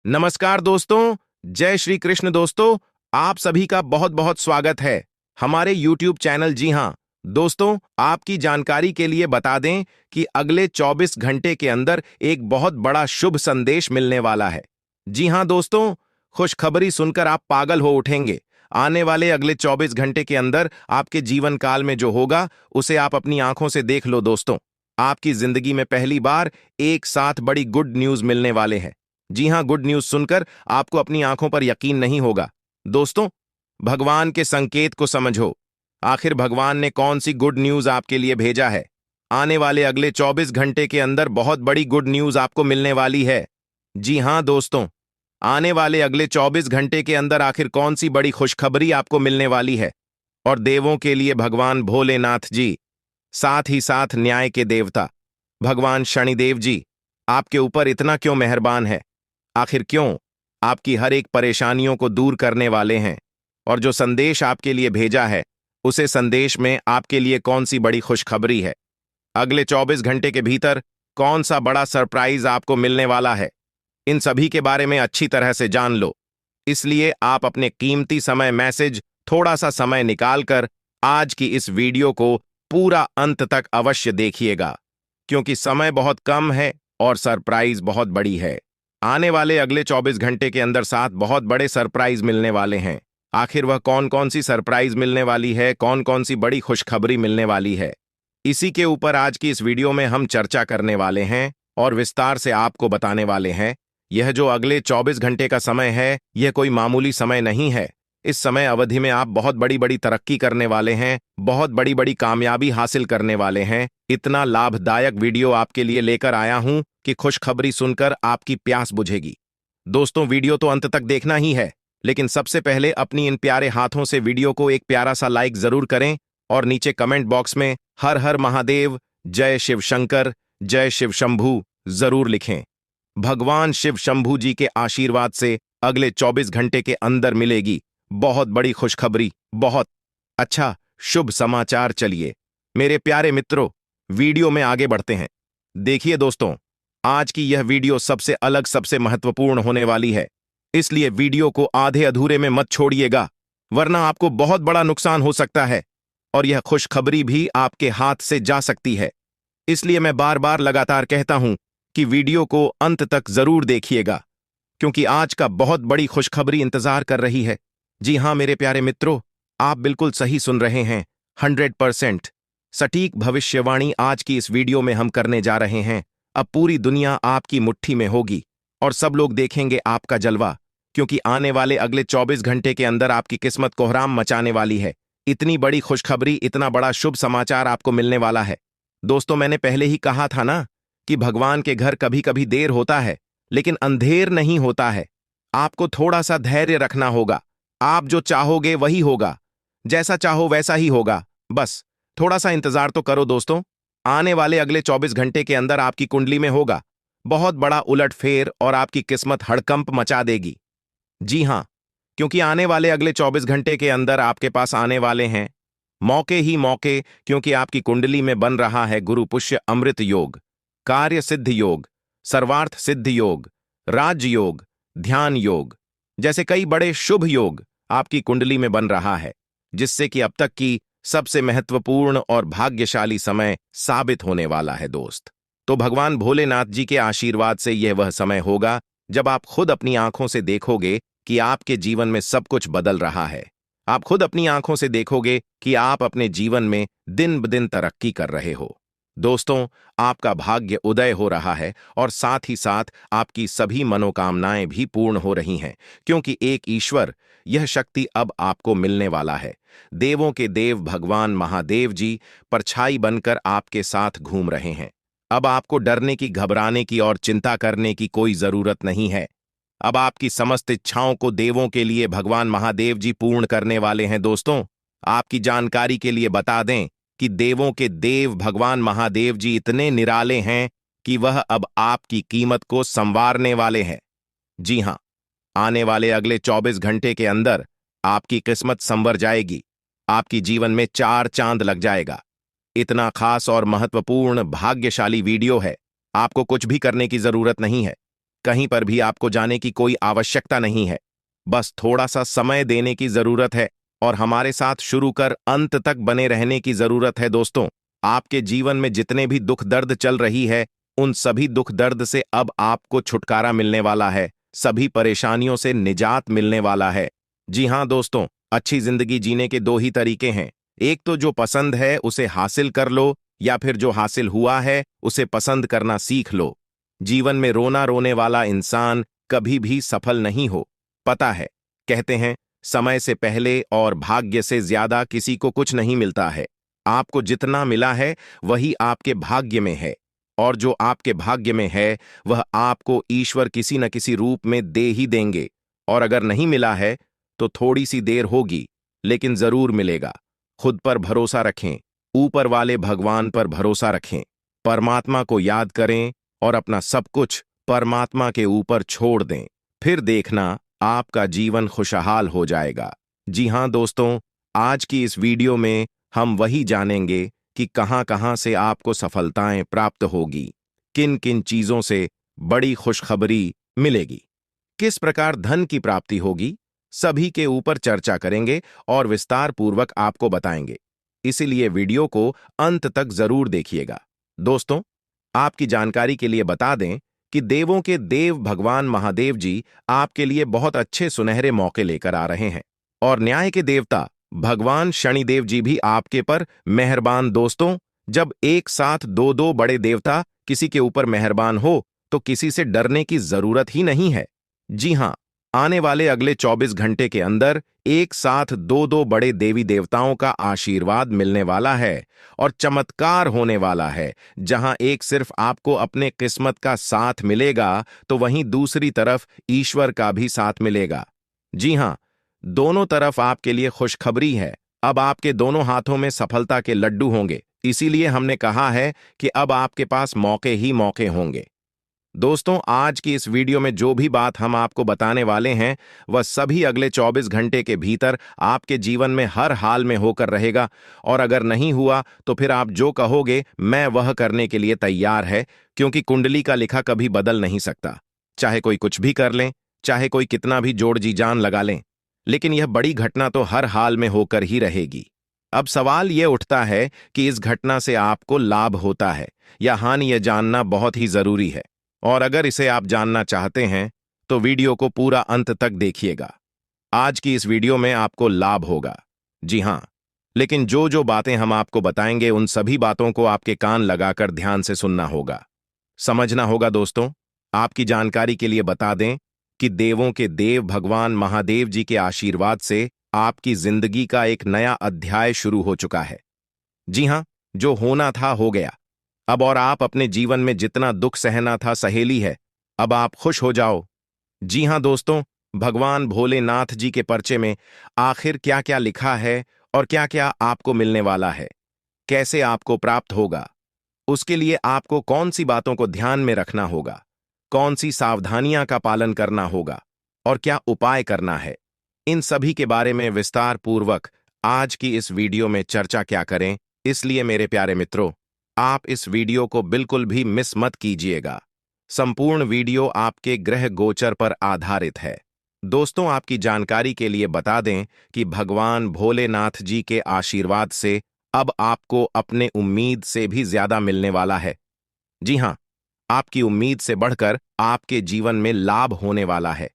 नमस्कार दोस्तों। जय श्री कृष्ण दोस्तों। आप सभी का बहुत बहुत स्वागत है हमारे YouTube चैनल। जी हां दोस्तों, आपकी जानकारी के लिए बता दें कि अगले 24 घंटे के अंदर एक बहुत बड़ा शुभ संदेश मिलने वाला है। जी हां दोस्तों, खुशखबरी सुनकर आप पागल हो उठेंगे। आने वाले अगले 24 घंटे के अंदर आपके जीवन काल में जो होगा उसे आप अपनी आंखों से देख लो दोस्तों। आपकी जिंदगी में पहली बार एक साथ बड़ी गुड न्यूज मिलने वाले हैं। जी हां, गुड न्यूज सुनकर आपको अपनी आंखों पर यकीन नहीं होगा। दोस्तों, भगवान के संकेत को समझो। आखिर भगवान ने कौन सी गुड न्यूज आपके लिए भेजा है? आने वाले अगले 24 घंटे के अंदर बहुत बड़ी गुड न्यूज आपको मिलने वाली है। जी हां दोस्तों, आने वाले अगले 24 घंटे के अंदर आखिर कौन सी बड़ी खुशखबरी आपको मिलने वाली है? और देवों के लिए भगवान भोलेनाथ जी, साथ ही साथ न्याय के देवता भगवान शनिदेव जी आपके ऊपर इतना क्यों मेहरबान है? आखिर क्यों आपकी हर एक परेशानियों को दूर करने वाले हैं? और जो संदेश आपके लिए भेजा है, उसे संदेश में आपके लिए कौन सी बड़ी खुशखबरी है? अगले 24 घंटे के भीतर कौन सा बड़ा सरप्राइज आपको मिलने वाला है? इन सभी के बारे में अच्छी तरह से जान लो। इसलिए आप अपने कीमती समय मैसेज थोड़ा सा समय निकालकर आज की इस वीडियो को पूरा अंत तक अवश्य देखिएगा, क्योंकि समय बहुत कम है और सरप्राइज बहुत बड़ी है। आने वाले अगले 24 घंटे के अंदर 7 बहुत बड़े सरप्राइज मिलने वाले हैं। आखिर वह कौन कौन सी सरप्राइज मिलने वाली है, कौन कौन सी बड़ी खुशखबरी मिलने वाली है, इसी के ऊपर आज की इस वीडियो में हम चर्चा करने वाले हैं और विस्तार से आपको बताने वाले हैं। यह जो अगले 24 घंटे का समय है, यह कोई मामूली समय नहीं है। इस समय अवधि में आप बहुत बड़ी बड़ी तरक्की करने वाले हैं, बहुत बड़ी बड़ी कामयाबी हासिल करने वाले हैं। इतना लाभदायक वीडियो आपके लिए लेकर आया हूं कि खुशखबरी सुनकर आपकी प्यास बुझेगी। दोस्तों, वीडियो तो अंत तक देखना ही है, लेकिन सबसे पहले अपनी इन प्यारे हाथों से वीडियो को एक प्यारा सा लाइक जरूर करें और नीचे कमेंट बॉक्स में हर हर महादेव, जय शिव शंकर, जय शिव शंभू जरूर लिखें। भगवान शिव शंभू जी के आशीर्वाद से अगले 24 घंटे के अंदर मिलेगी बहुत बड़ी खुशखबरी, बहुत अच्छा शुभ समाचार। चलिए मेरे प्यारे मित्रों, वीडियो में आगे बढ़ते हैं। देखिए दोस्तों, आज की यह वीडियो सबसे अलग, सबसे महत्वपूर्ण होने वाली है, इसलिए वीडियो को आधे अधूरे में मत छोड़िएगा, वरना आपको बहुत बड़ा नुकसान हो सकता है और यह खुशखबरी भी आपके हाथ से जा सकती है। इसलिए मैं बार बार लगातार कहता हूं कि वीडियो को अंत तक जरूर देखिएगा, क्योंकि आज का बहुत बड़ी खुशखबरी इंतजार कर रही है। जी हां मेरे प्यारे मित्रों, आप बिल्कुल सही सुन रहे हैं। 100% सटीक भविष्यवाणी आज की इस वीडियो में हम करने जा रहे हैं। अब पूरी दुनिया आपकी मुट्ठी में होगी और सब लोग देखेंगे आपका जलवा, क्योंकि आने वाले अगले 24 घंटे के अंदर आपकी किस्मत कोहराम मचाने वाली है। इतनी बड़ी खुशखबरी, इतना बड़ा शुभ समाचार आपको मिलने वाला है। दोस्तों, मैंने पहले ही कहा था ना कि भगवान के घर कभी कभी देर होता है, लेकिन अंधेर नहीं होता है। आपको थोड़ा सा धैर्य रखना होगा। आप जो चाहोगे वही होगा, जैसा चाहो वैसा ही होगा। बस थोड़ा सा इंतजार तो करो दोस्तों। आने वाले अगले 24 घंटे के अंदर आपकी कुंडली में होगा बहुत बड़ा उलटफेर और आपकी किस्मत हड़कंप मचा देगी। जी हां, क्योंकि आने वाले अगले 24 घंटे के अंदर आपके पास आने वाले हैं मौके ही मौके, क्योंकि आपकी कुंडली में बन रहा है गुरु पुष्य अमृत योग, कार्य सिद्ध योग, सर्वार्थ सिद्ध योग, राज योग, ध्यान योग जैसे कई बड़े शुभ योग आपकी कुंडली में बन रहा है, जिससे कि अब तक की सबसे महत्वपूर्ण और भाग्यशाली समय साबित होने वाला है दोस्त। तो भगवान भोलेनाथ जी के आशीर्वाद से यह वह समय होगा जब आप खुद अपनी आंखों से देखोगे कि आपके जीवन में सब कुछ बदल रहा है। आप खुद अपनी आंखों से देखोगे कि आप अपने जीवन में दिन ब दिन तरक्की कर रहे हो। दोस्तों, आपका भाग्य उदय हो रहा है और साथ ही साथ आपकी सभी मनोकामनाएं भी पूर्ण हो रही हैं, क्योंकि एक ईश्वर, यह शक्ति अब आपको मिलने वाला है। देवों के देव भगवान महादेव जी परछाई बनकर आपके साथ घूम रहे हैं। अब आपको डरने की, घबराने की और चिंता करने की कोई जरूरत नहीं है। अब आपकी समस्त इच्छाओं को देवों के लिए भगवान महादेव जी पूर्ण करने वाले हैं। दोस्तों, आपकी जानकारी के लिए बता दें कि देवों के देव भगवान महादेव जी इतने निराले हैं कि वह अब आपकी कीमत को संवारने वाले हैं। जी हां, आने वाले अगले 24 घंटे के अंदर आपकी किस्मत संवर जाएगी। आपकी जीवन में 4 चांद लग जाएगा। इतना खास और महत्वपूर्ण भाग्यशाली वीडियो है, आपको कुछ भी करने की जरूरत नहीं है। कहीं पर भी आपको जाने की कोई आवश्यकता नहीं है। बस थोड़ा सा समय देने की जरूरत है और हमारे साथ शुरू कर अंत तक बने रहने की जरूरत है। दोस्तों, आपके जीवन में जितने भी दुख दर्द चल रही है, उन सभी दुख दर्द से अब आपको छुटकारा मिलने वाला है, सभी परेशानियों से निजात मिलने वाला है। जी हां दोस्तों, अच्छी जिंदगी जीने के दो ही तरीके हैं। एक तो जो पसंद है उसे हासिल कर लो, या फिर जो हासिल हुआ है उसे पसंद करना सीख लो। जीवन में रोना रोने वाला इंसान कभी भी सफल नहीं हो। पता है, कहते हैं समय से पहले और भाग्य से ज्यादा किसी को कुछ नहीं मिलता है। आपको जितना मिला है वही आपके भाग्य में है, और जो आपके भाग्य में है वह आपको ईश्वर किसी न किसी रूप में दे ही देंगे। और अगर नहीं मिला है तो थोड़ी सी देर होगी, लेकिन जरूर मिलेगा। खुद पर भरोसा रखें, ऊपर वाले भगवान पर भरोसा रखें, परमात्मा को याद करें और अपना सब कुछ परमात्मा के ऊपर छोड़ दें। फिर देखना आपका जीवन खुशहाल हो जाएगा। जी हां दोस्तों, आज की इस वीडियो में हम वही जानेंगे कि कहां-कहां से आपको सफलताएं प्राप्त होगी, किन-किन चीजों से बड़ी खुशखबरी मिलेगी, किस प्रकार धन की प्राप्ति होगी, सभी के ऊपर चर्चा करेंगे और विस्तार पूर्वक आपको बताएंगे। इसीलिए वीडियो को अंत तक जरूर देखिएगा। दोस्तों, आपकी जानकारी के लिए बता दें कि देवों के देव भगवान महादेव जी आपके लिए बहुत अच्छे सुनहरे मौके लेकर आ रहे हैं, और न्याय के देवता भगवान शनिदेव जी भी आपके पर मेहरबान। दोस्तों, जब एक साथ दो दो बड़े देवता किसी के ऊपर मेहरबान हो तो किसी से डरने की जरूरत ही नहीं है। जी हां, आने वाले अगले 24 घंटे के अंदर एक साथ दो दो बड़े देवी देवताओं का आशीर्वाद मिलने वाला है और चमत्कार होने वाला है। जहां एक सिर्फ आपको अपने किस्मत का साथ मिलेगा तो वहीं दूसरी तरफ ईश्वर का भी साथ मिलेगा। जी हां, दोनों तरफ आपके लिए खुशखबरी है। अब आपके दोनों हाथों में सफलता के लड्डू होंगे। इसीलिए हमने कहा है कि अब आपके पास मौके ही मौके होंगे। दोस्तों, आज की इस वीडियो में जो भी बात हम आपको बताने वाले हैं वह सभी अगले 24 घंटे के भीतर आपके जीवन में हर हाल में होकर रहेगा, और अगर नहीं हुआ तो फिर आप जो कहोगे मैं वह करने के लिए तैयार है, क्योंकि कुंडली का लिखा कभी बदल नहीं सकता। चाहे कोई कुछ भी कर लें, चाहे कोई कितना भी जोड़ जी जान लगा लें, लेकिन यह बड़ी घटना तो हर हाल में होकर ही रहेगी। अब सवाल यह उठता है कि इस घटना से आपको लाभ होता है या हानि, यह जानना बहुत ही जरूरी है। और अगर इसे आप जानना चाहते हैं तो वीडियो को पूरा अंत तक देखिएगा। आज की इस वीडियो में आपको लाभ होगा। जी हां, लेकिन जो जो बातें हम आपको बताएंगे उन सभी बातों को आपके कान लगाकर ध्यान से सुनना होगा, समझना होगा। दोस्तों, आपकी जानकारी के लिए बता दें कि देवों के देव भगवान महादेव जी के आशीर्वाद से आपकी जिंदगी का एक नया अध्याय शुरू हो चुका है। जी हां, जो होना था हो गया अब, और आप अपने जीवन में जितना दुख सहना था सहेली है। अब आप खुश हो जाओ। जी हां दोस्तों, भगवान भोलेनाथ जी के पर्चे में आखिर क्या क्या लिखा है और क्या क्या आपको मिलने वाला है, कैसे आपको प्राप्त होगा, उसके लिए आपको कौन सी बातों को ध्यान में रखना होगा, कौन सी सावधानियां का पालन करना होगा और क्या उपाय करना है, इन सभी के बारे में विस्तार पूर्वक आज की इस वीडियो में चर्चा क्या करें। इसलिए मेरे प्यारे मित्रों, आप इस वीडियो को बिल्कुल भी मिस मत कीजिएगा। संपूर्ण वीडियो आपके ग्रह गोचर पर आधारित है। दोस्तों, आपकी जानकारी के लिए बता दें कि भगवान भोलेनाथ जी के आशीर्वाद से अब आपको अपने उम्मीद से भी ज्यादा मिलने वाला है। जी हां, आपकी उम्मीद से बढ़कर आपके जीवन में लाभ होने वाला है।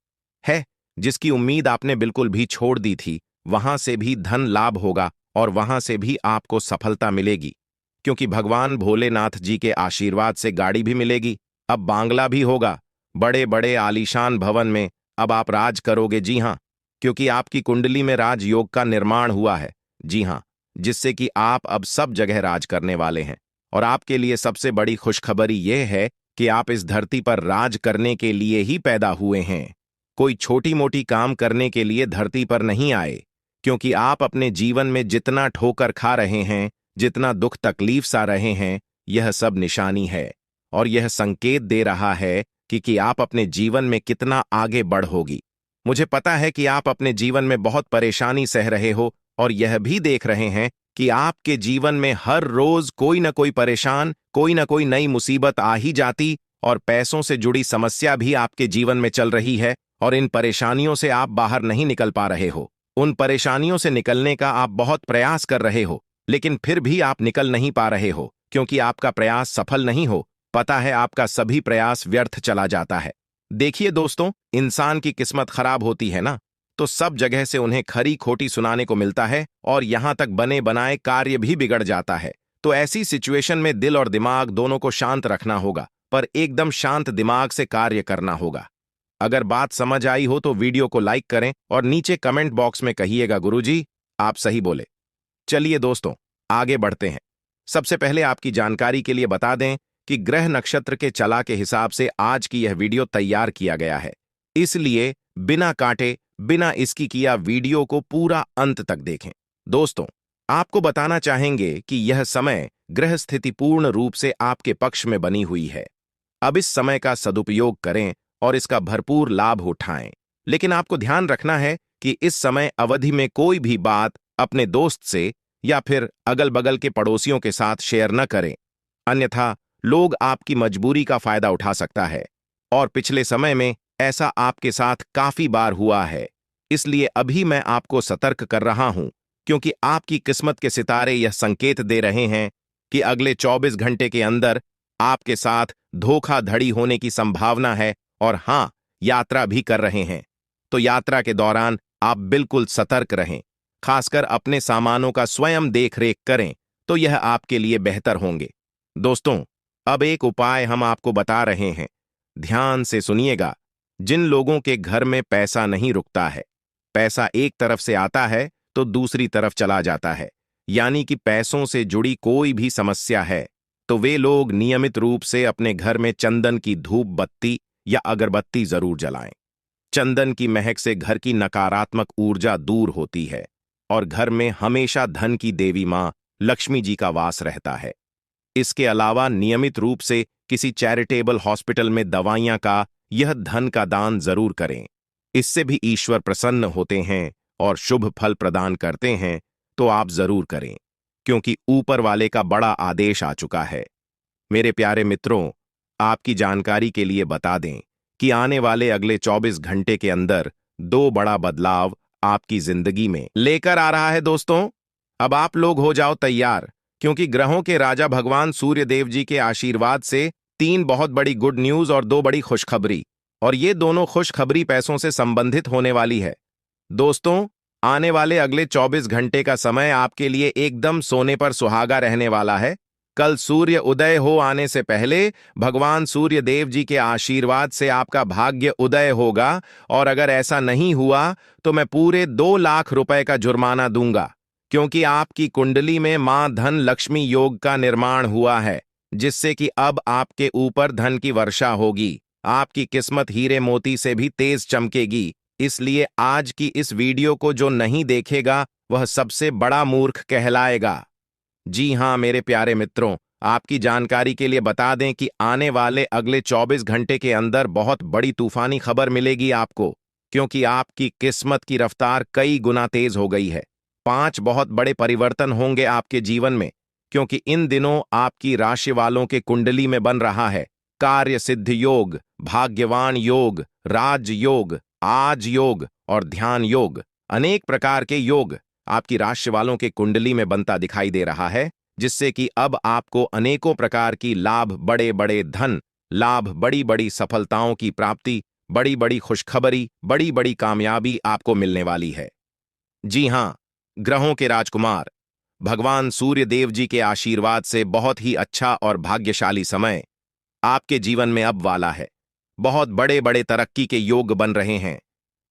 जिसकी उम्मीद आपने बिल्कुल भी छोड़ दी थी, वहां से भी धन लाभ होगा और वहां से भी आपको सफलता मिलेगी, क्योंकि भगवान भोलेनाथ जी के आशीर्वाद से गाड़ी भी मिलेगी, अब बांग्ला भी होगा, बड़े बड़े आलीशान भवन में अब आप राज करोगे। जी हां, क्योंकि आपकी कुंडली में राजयोग का निर्माण हुआ है। जी हां, जिससे कि आप अब सब जगह राज करने वाले हैं। और आपके लिए सबसे बड़ी खुशखबरी यह है कि आप इस धरती पर राज करने के लिए ही पैदा हुए हैं। कोई छोटी मोटी काम करने के लिए धरती पर नहीं आए, क्योंकि आप अपने जीवन में जितना ठोकर खा रहे हैं, जितना दुख तकलीफ सा रहे हैं, यह सब निशानी है और यह संकेत दे रहा है कि आप अपने जीवन में कितना आगे बढ़ोगी। मुझे पता है कि आप अपने जीवन में बहुत परेशानी सह रहे हो और यह भी देख रहे हैं कि आपके जीवन में हर रोज कोई न कोई परेशान, कोई न कोई नई मुसीबत आ ही जाती और पैसों से जुड़ी समस्या भी आपके जीवन में चल रही है और इन परेशानियों से आप बाहर नहीं निकल पा रहे हो। उन परेशानियों से निकलने का आप बहुत प्रयास कर रहे हो, लेकिन फिर भी आप निकल नहीं पा रहे हो क्योंकि आपका प्रयास सफल नहीं हो। पता है, आपका सभी प्रयास व्यर्थ चला जाता है। देखिए दोस्तों, इंसान की किस्मत खराब होती है ना, तो सब जगह से उन्हें खरी खोटी सुनाने को मिलता है और यहां तक बने बनाए कार्य भी बिगड़ जाता है। तो ऐसी सिचुएशन में दिल और दिमाग दोनों को शांत रखना होगा, पर एकदम शांत दिमाग से कार्य करना होगा। अगर बात समझ आई हो तो वीडियो को लाइक करें और नीचे कमेंट बॉक्स में कहिएगा गुरुजी आप सही बोले। चलिए दोस्तों, आगे बढ़ते हैं। सबसे पहले आपकी जानकारी के लिए बता दें कि ग्रह नक्षत्र के चला के हिसाब से आज की यह वीडियो तैयार किया गया है, इसलिए बिना काटे बिना इसकी किया वीडियो को पूरा अंत तक देखें। दोस्तों, आपको बताना चाहेंगे कि यह समय ग्रह स्थिति पूर्ण रूप से आपके पक्ष में बनी हुई है। अब इस समय का सदुपयोग करें और इसका भरपूर लाभ उठाएं। लेकिन आपको ध्यान रखना है कि इस समय अवधि में कोई भी बात अपने दोस्त से या फिर अगल बगल के पड़ोसियों के साथ शेयर न करें, अन्यथा लोग आपकी मजबूरी का फायदा उठा सकता है। और पिछले समय में ऐसा आपके साथ काफी बार हुआ है, इसलिए अभी मैं आपको सतर्क कर रहा हूं, क्योंकि आपकी किस्मत के सितारे यह संकेत दे रहे हैं कि अगले 24 घंटे के अंदर आपके साथ धोखाधड़ी होने की संभावना है। और हां, यात्रा भी कर रहे हैं, तो यात्रा के दौरान आप बिल्कुल सतर्क रहें। खासकर अपने सामानों का स्वयं देख-रेख करें, तो यह आपके लिए बेहतर होंगे। दोस्तों, अब एक उपाय हम आपको बता रहे हैं, ध्यान से सुनिएगा। जिन लोगों के घर में पैसा नहीं रुकता है, पैसा एक तरफ से आता है तो दूसरी तरफ चला जाता है, यानी कि पैसों से जुड़ी कोई भी समस्या है, तो वे लोग नियमित रूप से अपने घर में चंदन की धूप बत्ती या अगरबत्ती जरूर जलाएं। चंदन की महक से घर की नकारात्मक ऊर्जा दूर होती है और घर में हमेशा धन की देवी मां लक्ष्मी जी का वास रहता है। इसके अलावा नियमित रूप से किसी चैरिटेबल हॉस्पिटल में दवाइयां का यह धन का दान जरूर करें। इससे भी ईश्वर प्रसन्न होते हैं और शुभ फल प्रदान करते हैं, तो आप जरूर करें, क्योंकि ऊपर वाले का बड़ा आदेश आ चुका है। मेरे प्यारे मित्रों, आपकी जानकारी के लिए बता दें कि आने वाले अगले 24 घंटे के अंदर 2 बड़ा बदलाव आपकी जिंदगी में लेकर आ रहा है। दोस्तों, अब आप लोग हो जाओ तैयार, क्योंकि ग्रहों के राजा भगवान सूर्य देव जी के आशीर्वाद से 3 बहुत बड़ी गुड न्यूज और 2 बड़ी खुशखबरी, और ये दोनों खुशखबरी पैसों से संबंधित होने वाली है। दोस्तों, आने वाले अगले 24 घंटे का समय आपके लिए एकदम सोने पर सुहागा रहने वाला है। कल सूर्य उदय हो आने से पहले भगवान सूर्य देव जी के आशीर्वाद से आपका भाग्य उदय होगा, और अगर ऐसा नहीं हुआ तो मैं पूरे 2 लाख रुपए का जुर्माना दूंगा, क्योंकि आपकी कुंडली में मां धन लक्ष्मी योग का निर्माण हुआ है, जिससे कि अब आपके ऊपर धन की वर्षा होगी। आपकी किस्मत हीरे मोती से भी तेज चमकेगी। इसलिए आज की इस वीडियो को जो नहीं देखेगा वह सबसे बड़ा मूर्ख कहलाएगा। जी हां मेरे प्यारे मित्रों, आपकी जानकारी के लिए बता दें कि आने वाले अगले 24 घंटे के अंदर बहुत बड़ी तूफानी खबर मिलेगी आपको, क्योंकि आपकी किस्मत की रफ्तार कई गुना तेज हो गई है। 5 बहुत बड़े परिवर्तन होंगे आपके जीवन में, क्योंकि इन दिनों आपकी राशि वालों के कुंडली में बन रहा है कार्य सिद्ध योग, भाग्यवान योग, राज योग, आज योग और ध्यान योग। अनेक प्रकार के योग आपकी राशि वालों के कुंडली में बनता दिखाई दे रहा है, जिससे कि अब आपको अनेकों प्रकार की लाभ, बड़े बड़े धन लाभ, बड़ी बड़ी सफलताओं की प्राप्ति, बड़ी बड़ी खुशखबरी, बड़ी बड़ी कामयाबी आपको मिलने वाली है। जी हां, ग्रहों के राजकुमार भगवान सूर्य देव जी के आशीर्वाद से बहुत ही अच्छा और भाग्यशाली समय आपके जीवन में अब वाला है। बहुत बड़े बड़े तरक्की के योग बन रहे हैं।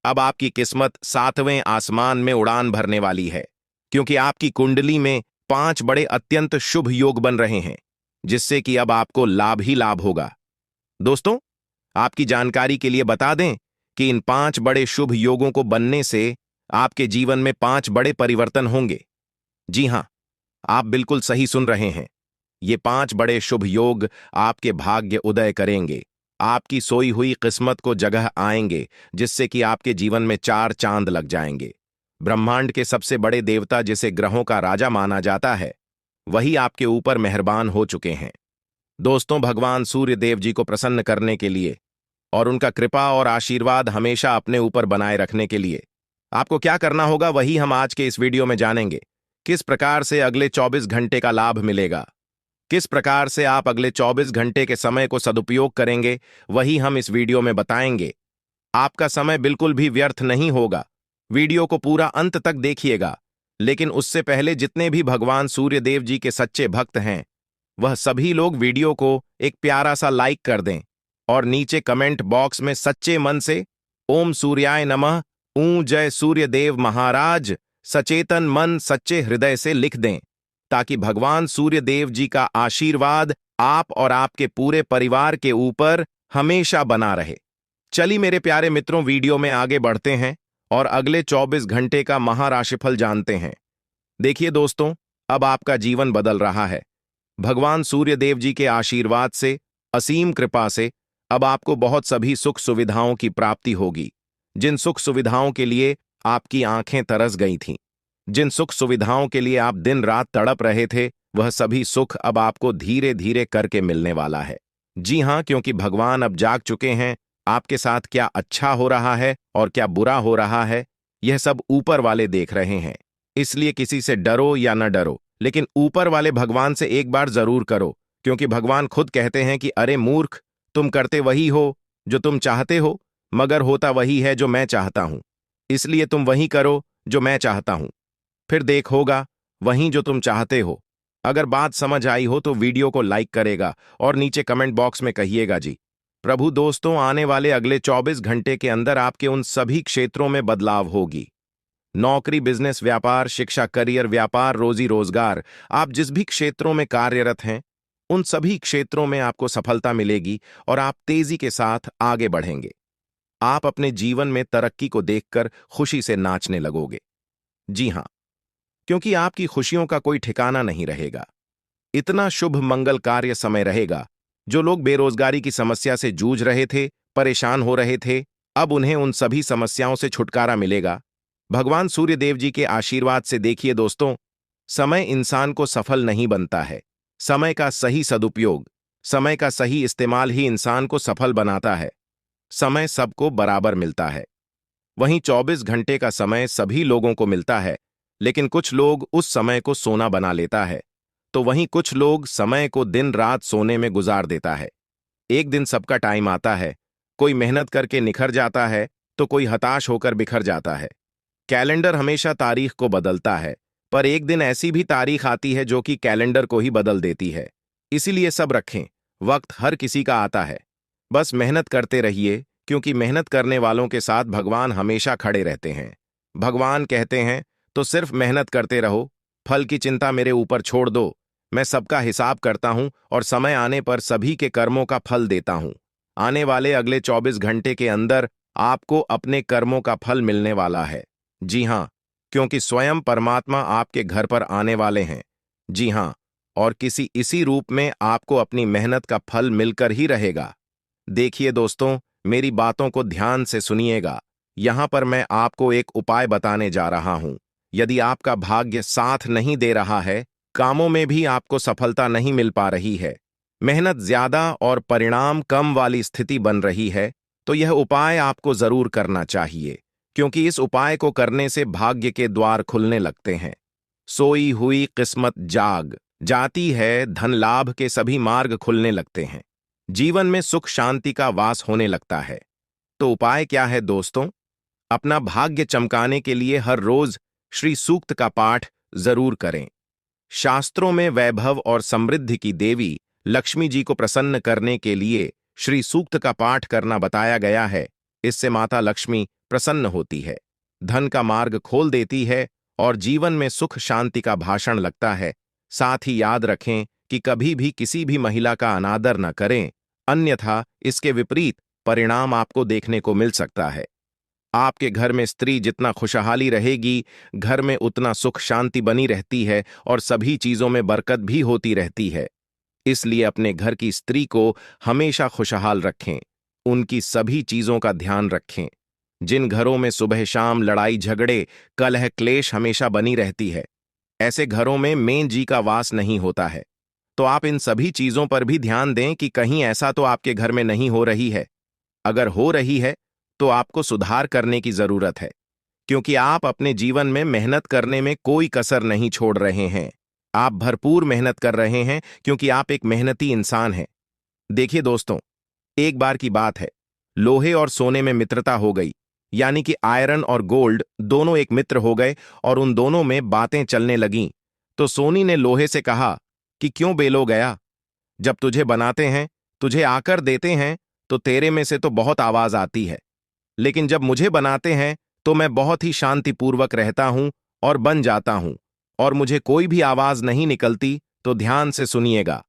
अब आपकी किस्मत 7वें आसमान में उड़ान भरने वाली है, क्योंकि आपकी कुंडली में 5 बड़े अत्यंत शुभ योग बन रहे हैं, जिससे कि अब आपको लाभ ही लाभ होगा। दोस्तों, आपकी जानकारी के लिए बता दें कि इन 5 बड़े शुभ योगों को बनने से आपके जीवन में 5 बड़े परिवर्तन होंगे। जी हां, आप बिल्कुल सही सुन रहे हैं। ये 5 बड़े शुभ योग आपके भाग्य उदय करेंगे, आपकी सोई हुई किस्मत को जगह आएंगे, जिससे कि आपके जीवन में 4 चांद लग जाएंगे। ब्रह्मांड के सबसे बड़े देवता, जिसे ग्रहों का राजा माना जाता है, वही आपके ऊपर मेहरबान हो चुके हैं। दोस्तों, भगवान सूर्य देव जी को प्रसन्न करने के लिए और उनका कृपा और आशीर्वाद हमेशा अपने ऊपर बनाए रखने के लिए आपको क्या करना होगा, वही हम आज के इस वीडियो में जानेंगे। किस प्रकार से अगले 24 घंटे का लाभ मिलेगा, किस प्रकार से आप अगले 24 घंटे के समय को सदुपयोग करेंगे, वही हम इस वीडियो में बताएंगे। आपका समय बिल्कुल भी व्यर्थ नहीं होगा। वीडियो को पूरा अंत तक देखिएगा। लेकिन उससे पहले जितने भी भगवान सूर्य देव जी के सच्चे भक्त हैं, वह सभी लोग वीडियो को एक प्यारा सा लाइक कर दें और नीचे कमेंट बॉक्स में सच्चे मन से ओम सूर्याय नमः, ऊं जय सूर्य देव महाराज, सचेतन मन सच्चे हृदय से लिख दें, ताकि भगवान सूर्य देव जी का आशीर्वाद आप और आपके पूरे परिवार के ऊपर हमेशा बना रहे। चलिए मेरे प्यारे मित्रों, वीडियो में आगे बढ़ते हैं और अगले 24 घंटे का महाराशिफल जानते हैं। देखिए दोस्तों, अब आपका जीवन बदल रहा है। भगवान सूर्य देव जी के आशीर्वाद से, असीम कृपा से अब आपको बहुत सभी सुख सुविधाओं की प्राप्ति होगी। जिन सुख सुविधाओं के लिए आपकी आंखें तरस गई थीं, जिन सुख सुविधाओं के लिए आप दिन रात तड़प रहे थे, वह सभी सुख अब आपको धीरे धीरे करके मिलने वाला है। जी हां, क्योंकि भगवान अब जाग चुके हैं। आपके साथ क्या अच्छा हो रहा है और क्या बुरा हो रहा है, यह सब ऊपर वाले देख रहे हैं। इसलिए किसी से डरो या न डरो, लेकिन ऊपर वाले भगवान से एक बार जरूर करो, क्योंकि भगवान खुद कहते हैं कि अरे मूर्ख, तुम करते वही हो जो तुम चाहते हो, मगर होता वही है जो मैं चाहता हूं। इसलिए तुम वही करो जो मैं चाहता हूं, फिर देख होगा वही जो तुम चाहते हो। अगर बात समझ आई हो तो वीडियो को लाइक करेगा और नीचे कमेंट बॉक्स में कहिएगा जी। प्रभु दोस्तों, आने वाले अगले 24 घंटे के अंदर आपके उन सभी क्षेत्रों में बदलाव होगी। नौकरी, बिजनेस, व्यापार, शिक्षा, करियर, व्यापार, रोजी रोजगार, आप जिस भी क्षेत्रों में कार्यरत हैं, उन सभी क्षेत्रों में आपको सफलता मिलेगी और आप तेजी के साथ आगे बढ़ेंगे। आप अपने जीवन में तरक्की को देखकर खुशी से नाचने लगोगे। जी हां, क्योंकि आपकी खुशियों का कोई ठिकाना नहीं रहेगा। इतना शुभ मंगल कार्य समय रहेगा। जो लोग बेरोजगारी की समस्या से जूझ रहे थे, परेशान हो रहे थे, अब उन्हें उन सभी समस्याओं से छुटकारा मिलेगा भगवान सूर्य देव जी के आशीर्वाद से। देखिए दोस्तों, समय इंसान को सफल नहीं बनता है। समय का सही सदुपयोग, समय का सही इस्तेमाल ही इंसान को सफल बनाता है। समय सबको बराबर मिलता है। वहीं 24 घंटे का समय सभी लोगों को मिलता है, लेकिन कुछ लोग उस समय को सोना बना लेता है, तो वहीं कुछ लोग समय को दिन रात सोने में गुजार देता है। एक दिन सबका टाइम आता है, कोई मेहनत करके निखर जाता है तो कोई हताश होकर बिखर जाता है। कैलेंडर हमेशा तारीख को बदलता है, पर एक दिन ऐसी भी तारीख आती है जो कि कैलेंडर को ही बदल देती है। इसीलिए सब रखें, वक्त हर किसी का आता है। बस मेहनत करते रहिए, क्योंकि मेहनत करने वालों के साथ भगवान हमेशा खड़े रहते हैं। भगवान कहते हैं तो सिर्फ मेहनत करते रहो, फल की चिंता मेरे ऊपर छोड़ दो। मैं सबका हिसाब करता हूं और समय आने पर सभी के कर्मों का फल देता हूं। आने वाले अगले 24 घंटे के अंदर आपको अपने कर्मों का फल मिलने वाला है। जी हां, क्योंकि स्वयं परमात्मा आपके घर पर आने वाले हैं। जी हां, और किसी इसी रूप में आपको अपनी मेहनत का फल मिलकर ही रहेगा। देखिए दोस्तों, मेरी बातों को ध्यान से सुनिएगा। यहां पर मैं आपको एक उपाय बताने जा रहा हूं। यदि आपका भाग्य साथ नहीं दे रहा है, कामों में भी आपको सफलता नहीं मिल पा रही है, मेहनत ज्यादा और परिणाम कम वाली स्थिति बन रही है, तो यह उपाय आपको जरूर करना चाहिए, क्योंकि इस उपाय को करने से भाग्य के द्वार खुलने लगते हैं। सोई हुई किस्मत जाग जाती है, धन लाभ के सभी मार्ग खुलने लगते हैं, जीवन में सुख शांति का वास होने लगता है। तो उपाय क्या है दोस्तों? अपना भाग्य चमकाने के लिए हर रोज श्री सूक्त का पाठ जरूर करें। शास्त्रों में वैभव और समृद्धि की देवी लक्ष्मी जी को प्रसन्न करने के लिए श्री सूक्त का पाठ करना बताया गया है। इससे माता लक्ष्मी प्रसन्न होती है, धन का मार्ग खोल देती है और जीवन में सुख शांति का भाषण लगता है। साथ ही याद रखें कि कभी भी किसी भी महिला का अनादर न करें, अन्यथा इसके विपरीत परिणाम आपको देखने को मिल सकता है। आपके घर में स्त्री जितना खुशहाली रहेगी, घर में उतना सुख शांति बनी रहती है और सभी चीजों में बरकत भी होती रहती है। इसलिए अपने घर की स्त्री को हमेशा खुशहाल रखें, उनकी सभी चीजों का ध्यान रखें। जिन घरों में सुबह शाम लड़ाई झगड़े कलह क्लेश हमेशा बनी रहती है, ऐसे घरों में मेन जी का वास नहीं होता है। तो आप इन सभी चीजों पर भी ध्यान दें कि कहीं ऐसा तो आपके घर में नहीं हो रही है। अगर हो रही है तो आपको सुधार करने की जरूरत है, क्योंकि आप अपने जीवन में मेहनत करने में कोई कसर नहीं छोड़ रहे हैं। आप भरपूर मेहनत कर रहे हैं क्योंकि आप एक मेहनती इंसान हैं। देखिए दोस्तों, एक बार की बात है, लोहे और सोने में मित्रता हो गई, यानी कि आयरन और गोल्ड दोनों एक मित्र हो गए और उन दोनों में बातें चलने लगीं। तो सोनी ने लोहे से कहा कि क्यों बेलो गया, जब तुझे बनाते हैं, तुझे आकर देते हैं, तो तेरे में से तो बहुत आवाज आती है, लेकिन जब मुझे बनाते हैं तो मैं बहुत ही शांतिपूर्वक रहता हूं और बन जाता हूं, और मुझे कोई भी आवाज नहीं निकलती। तो ध्यान से सुनिएगा।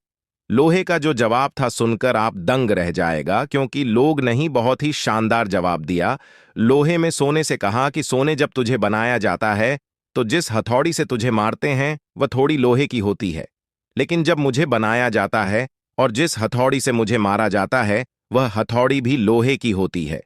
लोहे का जो जवाब था सुनकर आप दंग रह जाएगा, क्योंकि लोग नहीं, बहुत ही शानदार जवाब दिया। लोहे में सोने से कहा कि सोने, जब तुझे बनाया जाता है तो जिस हथौड़ी से तुझे मारते हैं वह थोड़ी लोहे की होती है, लेकिन जब मुझे बनाया जाता है और जिस हथौड़ी से मुझे मारा जाता है वह हथौड़ी भी लोहे की होती है।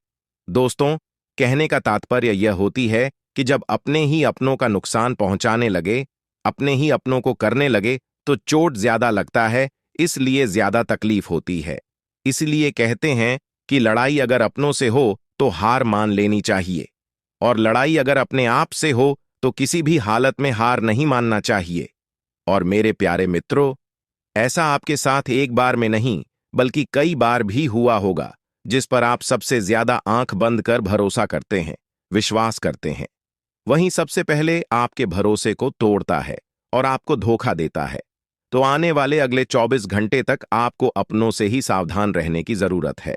दोस्तों, कहने का तात्पर्य यह होती है कि जब अपने ही अपनों का नुकसान पहुंचाने लगे, अपने ही अपनों को करने लगे, तो चोट ज्यादा लगता है, इसलिए ज्यादा तकलीफ होती है। इसलिए कहते हैं कि लड़ाई अगर अपनों से हो तो हार मान लेनी चाहिए, और लड़ाई अगर अपने आप से हो तो किसी भी हालत में हार नहीं मानना चाहिए। और मेरे प्यारे मित्रों, ऐसा आपके साथ एक बार में नहीं बल्कि कई बार भी हुआ होगा, जिस पर आप सबसे ज्यादा आंख बंद कर भरोसा करते हैं, विश्वास करते हैं। वहीं सबसे पहले आपके भरोसे को तोड़ता है और आपको धोखा देता है। तो आने वाले अगले 24 घंटे तक आपको अपनों से ही सावधान रहने की जरूरत है।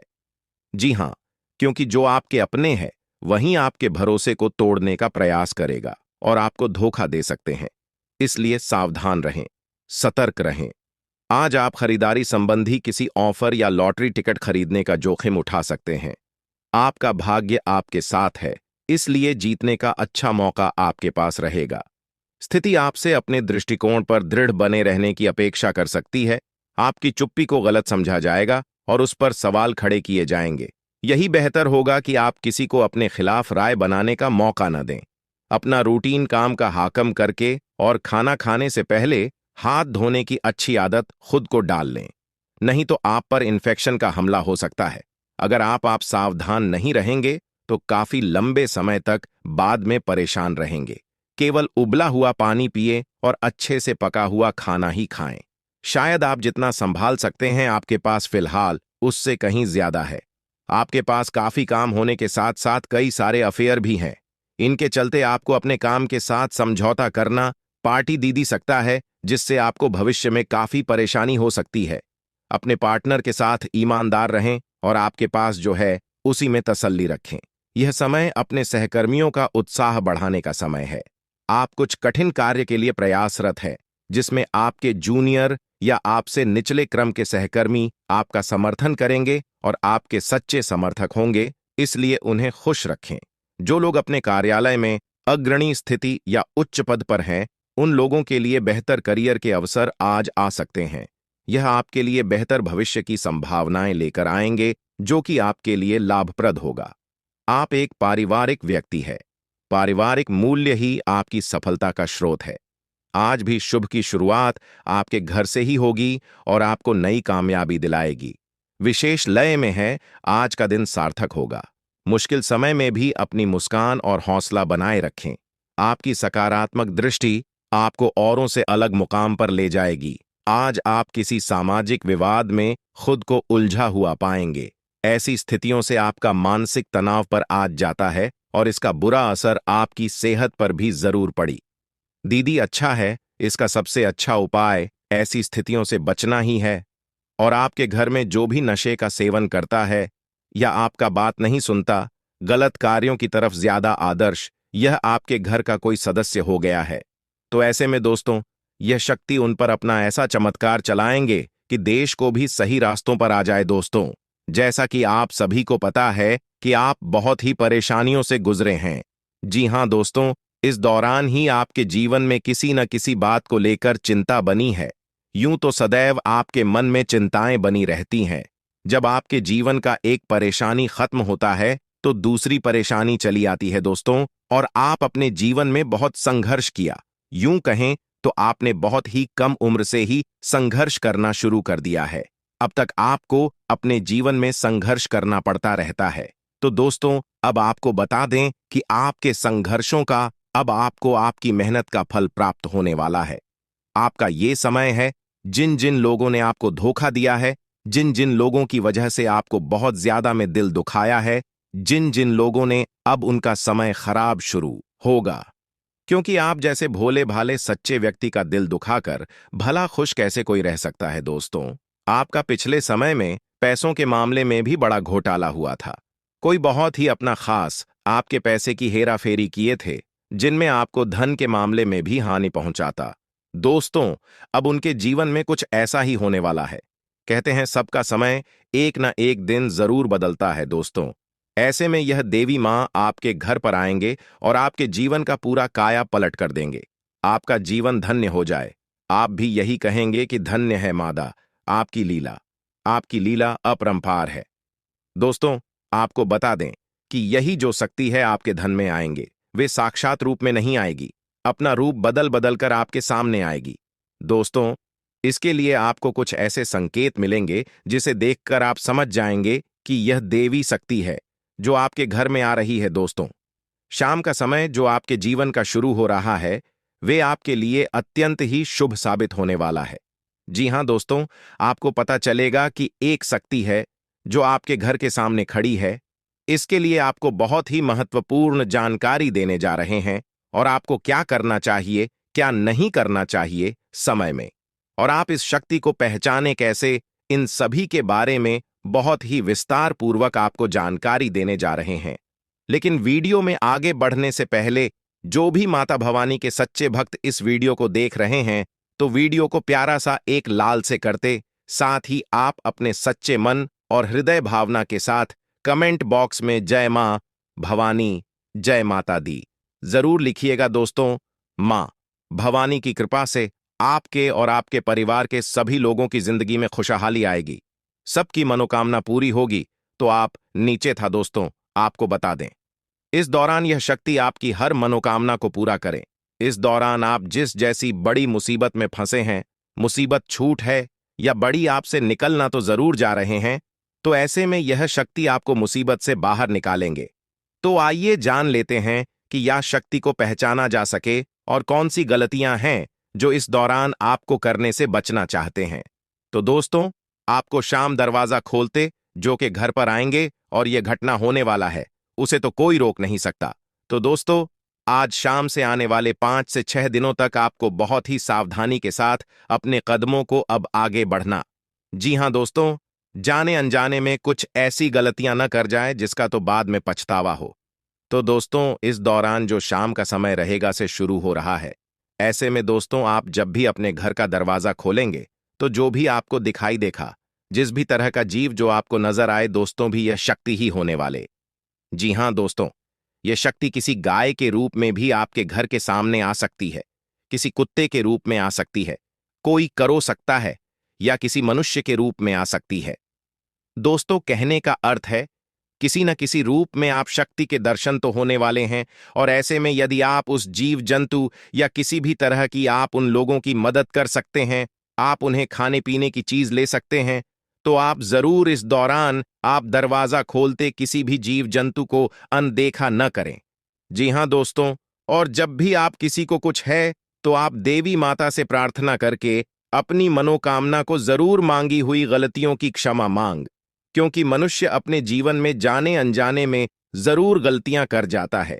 जी हां, क्योंकि जो आपके अपने हैं वहीं आपके भरोसे को तोड़ने का प्रयास करेगा और आपको धोखा दे सकते हैं। इसलिए सावधान रहें, सतर्क रहें। आज आप खरीदारी संबंधी किसी ऑफर या लॉटरी टिकट खरीदने का जोखिम उठा सकते हैं। आपका भाग्य आपके साथ है, इसलिए जीतने का अच्छा मौका आपके पास रहेगा। स्थिति आपसे अपने दृष्टिकोण पर दृढ़ बने रहने की अपेक्षा कर सकती है। आपकी चुप्पी को गलत समझा जाएगा और उस पर सवाल खड़े किए जाएंगे। यही बेहतर होगा कि आप किसी को अपने खिलाफ राय बनाने का मौका न दें। अपना रूटीन काम का हाकम करके और खाना खाने से पहले हाथ धोने की अच्छी आदत खुद को डाल लें, नहीं तो आप पर इन्फेक्शन का हमला हो सकता है। अगर आप सावधान नहीं रहेंगे तो काफी लंबे समय तक बाद में परेशान रहेंगे। केवल उबला हुआ पानी पिए और अच्छे से पका हुआ खाना ही खाएं। शायद आप जितना संभाल सकते हैं आपके पास फिलहाल उससे कहीं ज्यादा है। आपके पास काफी काम होने के साथ साथ कई सारे अफेयर भी हैं। इनके चलते आपको अपने काम के साथ समझौता करना पार्टी दे सकता है, जिससे आपको भविष्य में काफी परेशानी हो सकती है। अपने पार्टनर के साथ ईमानदार रहें और आपके पास जो है उसी में तसल्ली रखें। यह समय अपने सहकर्मियों का उत्साह बढ़ाने का समय है। आप कुछ कठिन कार्य के लिए प्रयासरत हैं, जिसमें आपके जूनियर या आपसे निचले क्रम के सहकर्मी आपका समर्थन करेंगे और आपके सच्चे समर्थक होंगे, इसलिए उन्हें खुश रखें। जो लोग अपने कार्यालय में अग्रणी स्थिति या उच्च पद पर हैं, उन लोगों के लिए बेहतर करियर के अवसर आज आ सकते हैं। यह आपके लिए बेहतर भविष्य की संभावनाएं लेकर आएंगे, जो कि आपके लिए लाभप्रद होगा। आप एक पारिवारिक व्यक्ति हैं। पारिवारिक मूल्य ही आपकी सफलता का स्रोत है। आज भी शुभ की शुरुआत आपके घर से ही होगी और आपको नई कामयाबी दिलाएगी। विशेष लय में है, आज का दिन सार्थक होगा। मुश्किल समय में भी अपनी मुस्कान और हौसला बनाए रखें। आपकी सकारात्मक दृष्टि आपको औरों से अलग मुकाम पर ले जाएगी। आज आप किसी सामाजिक विवाद में खुद को उलझा हुआ पाएंगे। ऐसी स्थितियों से आपका मानसिक तनाव पर आज जाता है और इसका बुरा असर आपकी सेहत पर भी जरूर पड़ी। दीदी, अच्छा है, इसका सबसे अच्छा उपाय ऐसी स्थितियों से बचना ही है। और आपके घर में जो भी नशे का सेवन करता है या आपका बात नहीं सुनता, गलत कार्यों की तरफ ज्यादा आदर्श, यह आपके घर का कोई सदस्य हो गया है। तो ऐसे में दोस्तों, यह शक्ति उन पर अपना ऐसा चमत्कार चलाएंगे कि देश को भी सही रास्तों पर आ जाए। दोस्तों, जैसा कि आप सभी को पता है कि आप बहुत ही परेशानियों से गुजरे हैं। जी हां दोस्तों, इस दौरान ही आपके जीवन में किसी न किसी बात को लेकर चिंता बनी है। यूं तो सदैव आपके मन में चिंताएं बनी रहती हैं। जब आपके जीवन का एक परेशानी खत्म होता है तो दूसरी परेशानी चली आती है दोस्तों, और आप अपने जीवन में बहुत संघर्ष किया। यूं कहें तो आपने बहुत ही कम उम्र से ही संघर्ष करना शुरू कर दिया है। अब तक आपको अपने जीवन में संघर्ष करना पड़ता रहता है। तो दोस्तों, अब आपको बता दें कि आपके संघर्षों का अब आपको आपकी मेहनत का फल प्राप्त होने वाला है। आपका ये समय है, जिन जिन लोगों ने आपको धोखा दिया है, जिन जिन लोगों की वजह से आपको बहुत ज्यादा में दिल दुखाया है, जिन जिन लोगों ने, अब उनका समय खराब शुरू होगा। क्योंकि आप जैसे भोले भाले सच्चे व्यक्ति का दिल दुखाकर भला खुश कैसे कोई रह सकता है दोस्तों। आपका पिछले समय में पैसों के मामले में भी बड़ा घोटाला हुआ था। कोई बहुत ही अपना खास आपके पैसे की हेराफेरी किए थे, जिनमें आपको धन के मामले में भी हानि पहुंचाता। दोस्तों, अब उनके जीवन में कुछ ऐसा ही होने वाला है। कहते हैं सबका समय एक ना एक दिन जरूर बदलता है दोस्तों। ऐसे में यह देवी मां आपके घर पर आएंगे और आपके जीवन का पूरा काया पलट कर देंगे। आपका जीवन धन्य हो जाए। आप भी यही कहेंगे कि धन्य है मादा, आपकी लीला अपरंपार है। दोस्तों, आपको बता दें कि यही जो शक्ति है आपके धन में आएंगे, वे साक्षात रूप में नहीं आएगी, अपना रूप बदल बदल कर आपके सामने आएगी। दोस्तों, इसके लिए आपको कुछ ऐसे संकेत मिलेंगे जिसे देखकर आप समझ जाएंगे कि यह देवी शक्ति है जो आपके घर में आ रही है। दोस्तों, शाम का समय जो आपके जीवन का शुरू हो रहा है, वे आपके लिए अत्यंत ही शुभ साबित होने वाला है। जी हां दोस्तों, आपको पता चलेगा कि एक शक्ति है जो आपके घर के सामने खड़ी है। इसके लिए आपको बहुत ही महत्वपूर्ण जानकारी देने जा रहे हैं और आपको क्या करना चाहिए, क्या नहीं करना चाहिए समय में, और आप इस शक्ति को पहचाने कैसे, इन सभी के बारे में बहुत ही विस्तार पूर्वक आपको जानकारी देने जा रहे हैं। लेकिन वीडियो में आगे बढ़ने से पहले जो भी माता भवानी के सच्चे भक्त इस वीडियो को देख रहे हैं, तो वीडियो को प्यारा सा एक लाल से करते, साथ ही आप अपने सच्चे मन और हृदय भावना के साथ कमेंट बॉक्स में जय मां भवानी, जय माता दी जरूर लिखिएगा दोस्तों। मां भवानी की कृपा से आपके और आपके परिवार के सभी लोगों की जिंदगी में खुशहाली आएगी, सबकी मनोकामना पूरी होगी। तो आप नीचे था दोस्तों, आपको बता दें, इस दौरान यह शक्ति आपकी हर मनोकामना को पूरा करें। इस दौरान आप जिस जैसी बड़ी मुसीबत में फंसे हैं, मुसीबत छूट है या बड़ी आपसे निकलना तो जरूर जा रहे हैं, तो ऐसे में यह शक्ति आपको मुसीबत से बाहर निकालेंगे। तो आइए जान लेते हैं कि यह शक्ति को पहचाना जा सके और कौन सी गलतियां हैं जो इस दौरान आपको करने से बचना चाहते हैं। तो दोस्तों, आपको शाम दरवाजा खोलते जो कि घर पर आएंगे और यह घटना होने वाला है, उसे तो कोई रोक नहीं सकता। तो दोस्तों, आज शाम से आने वाले 5 से 6 दिनों तक आपको बहुत ही सावधानी के साथ अपने कदमों को अब आगे बढ़ना। जी हां दोस्तों, जाने अनजाने में कुछ ऐसी गलतियां न कर जाए जिसका तो बाद में पछतावा हो। तो दोस्तों, इस दौरान जो शाम का समय रहेगा से शुरू हो रहा है। ऐसे में दोस्तों, आप जब भी अपने घर का दरवाजा खोलेंगे, तो जो भी आपको दिखाई देखा, जिस भी तरह का जीव जो आपको नजर आए दोस्तों, भी यह शक्ति ही होने वाले। जी हां दोस्तों, यह शक्ति किसी गाय के रूप में भी आपके घर के सामने आ सकती है, किसी कुत्ते के रूप में आ सकती है, कोई करो सकता है, या किसी मनुष्य के रूप में आ सकती है। दोस्तों, कहने का अर्थ है किसी न किसी रूप में आप शक्ति के दर्शन तो होने वाले हैं, और ऐसे में यदि आप उस जीव जंतु या किसी भी तरह की आप उन लोगों की मदद कर सकते हैं, आप उन्हें खाने पीने की चीज ले सकते हैं, तो आप जरूर इस दौरान आप दरवाजा खोलते किसी भी जीव जंतु को अनदेखा न करें। जी हां दोस्तों, और जब भी आप किसी को कुछ है, तो आप देवी माता से प्रार्थना करके अपनी मनोकामना को जरूर मांगी हुई गलतियों की क्षमा मांग, क्योंकि मनुष्य अपने जीवन में जाने अनजाने में जरूर गलतियां कर जाता है।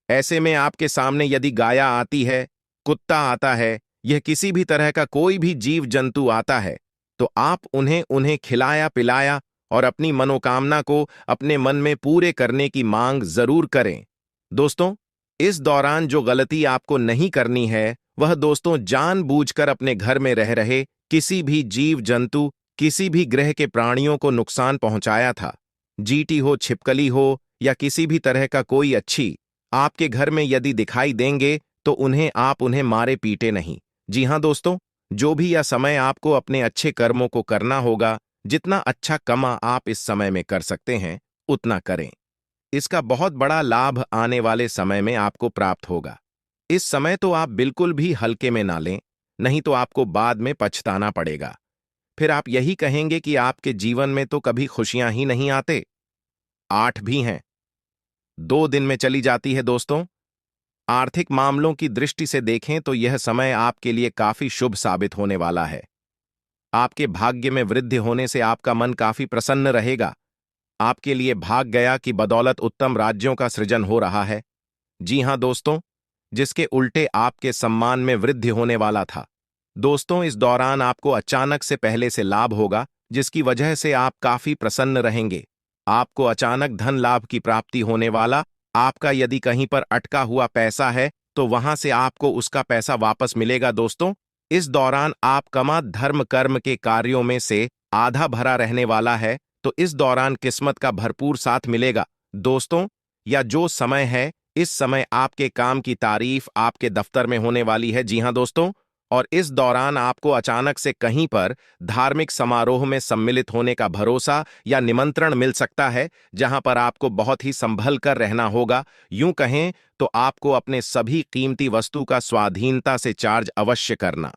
ऐसे में आपके सामने यदि गाय आती है, कुत्ता आता है, यह किसी भी तरह का कोई भी जीव जंतु आता है, तो आप उन्हें खिलाया पिलाया और अपनी मनोकामना को अपने मन में पूरे करने की मांग जरूर करें। दोस्तों, इस दौरान जो गलती आपको नहीं करनी है, वह दोस्तों जानबूझकर अपने घर में रह रहे किसी भी जीव जंतु, किसी भी ग्रह के प्राणियों को नुकसान पहुंचाया था। जीटी हो, छिपकली हो, या किसी भी तरह का कोई अच्छी आपके घर में यदि दिखाई देंगे, तो उन्हें मारे पीटे नहीं। जी हां दोस्तों, जो भी यह समय आपको अपने अच्छे कर्मों को करना होगा, जितना अच्छा कमा आप इस समय में कर सकते हैं, उतना करें। इसका बहुत बड़ा लाभ आने वाले समय में आपको प्राप्त होगा। इस समय तो आप बिल्कुल भी हल्के में ना लें, नहीं तो आपको बाद में पछताना पड़ेगा। फिर आप यही कहेंगे कि आपके जीवन में तो कभी खुशियां ही नहीं आते। 8 भी हैं, 2 दिन में चली जाती है दोस्तों। आर्थिक मामलों की दृष्टि से देखें तो यह समय आपके लिए काफी शुभ साबित होने वाला है। आपके भाग्य में वृद्धि होने से आपका मन काफी प्रसन्न रहेगा। आपके लिए भाग गया कि बदौलत उत्तम राज्यों का सृजन हो रहा है। जी हां दोस्तों, जिसके उल्टे आपके सम्मान में वृद्धि होने वाला था। दोस्तों, इस दौरान आपको अचानक से पहले से लाभ होगा, जिसकी वजह से आप काफी प्रसन्न रहेंगे। आपको अचानक धन लाभ की प्राप्ति होने वाला। आपका यदि कहीं पर अटका हुआ पैसा है तो वहां से आपको उसका पैसा वापस मिलेगा। दोस्तों, इस दौरान आप कमा धर्म कर्म के कार्यों में से आधा भरा रहने वाला है, तो इस दौरान किस्मत का भरपूर साथ मिलेगा। दोस्तों, या जो समय है, इस समय आपके काम की तारीफ आपके दफ्तर में होने वाली है। जी हां दोस्तों, और इस दौरान आपको अचानक से कहीं पर धार्मिक समारोह में सम्मिलित होने का भरोसा या निमंत्रण मिल सकता है, जहां पर आपको बहुत ही संभल कर रहना होगा। यूं कहें तो आपको अपने सभी कीमती वस्तु का स्वाधीनता से चार्ज अवश्य करना।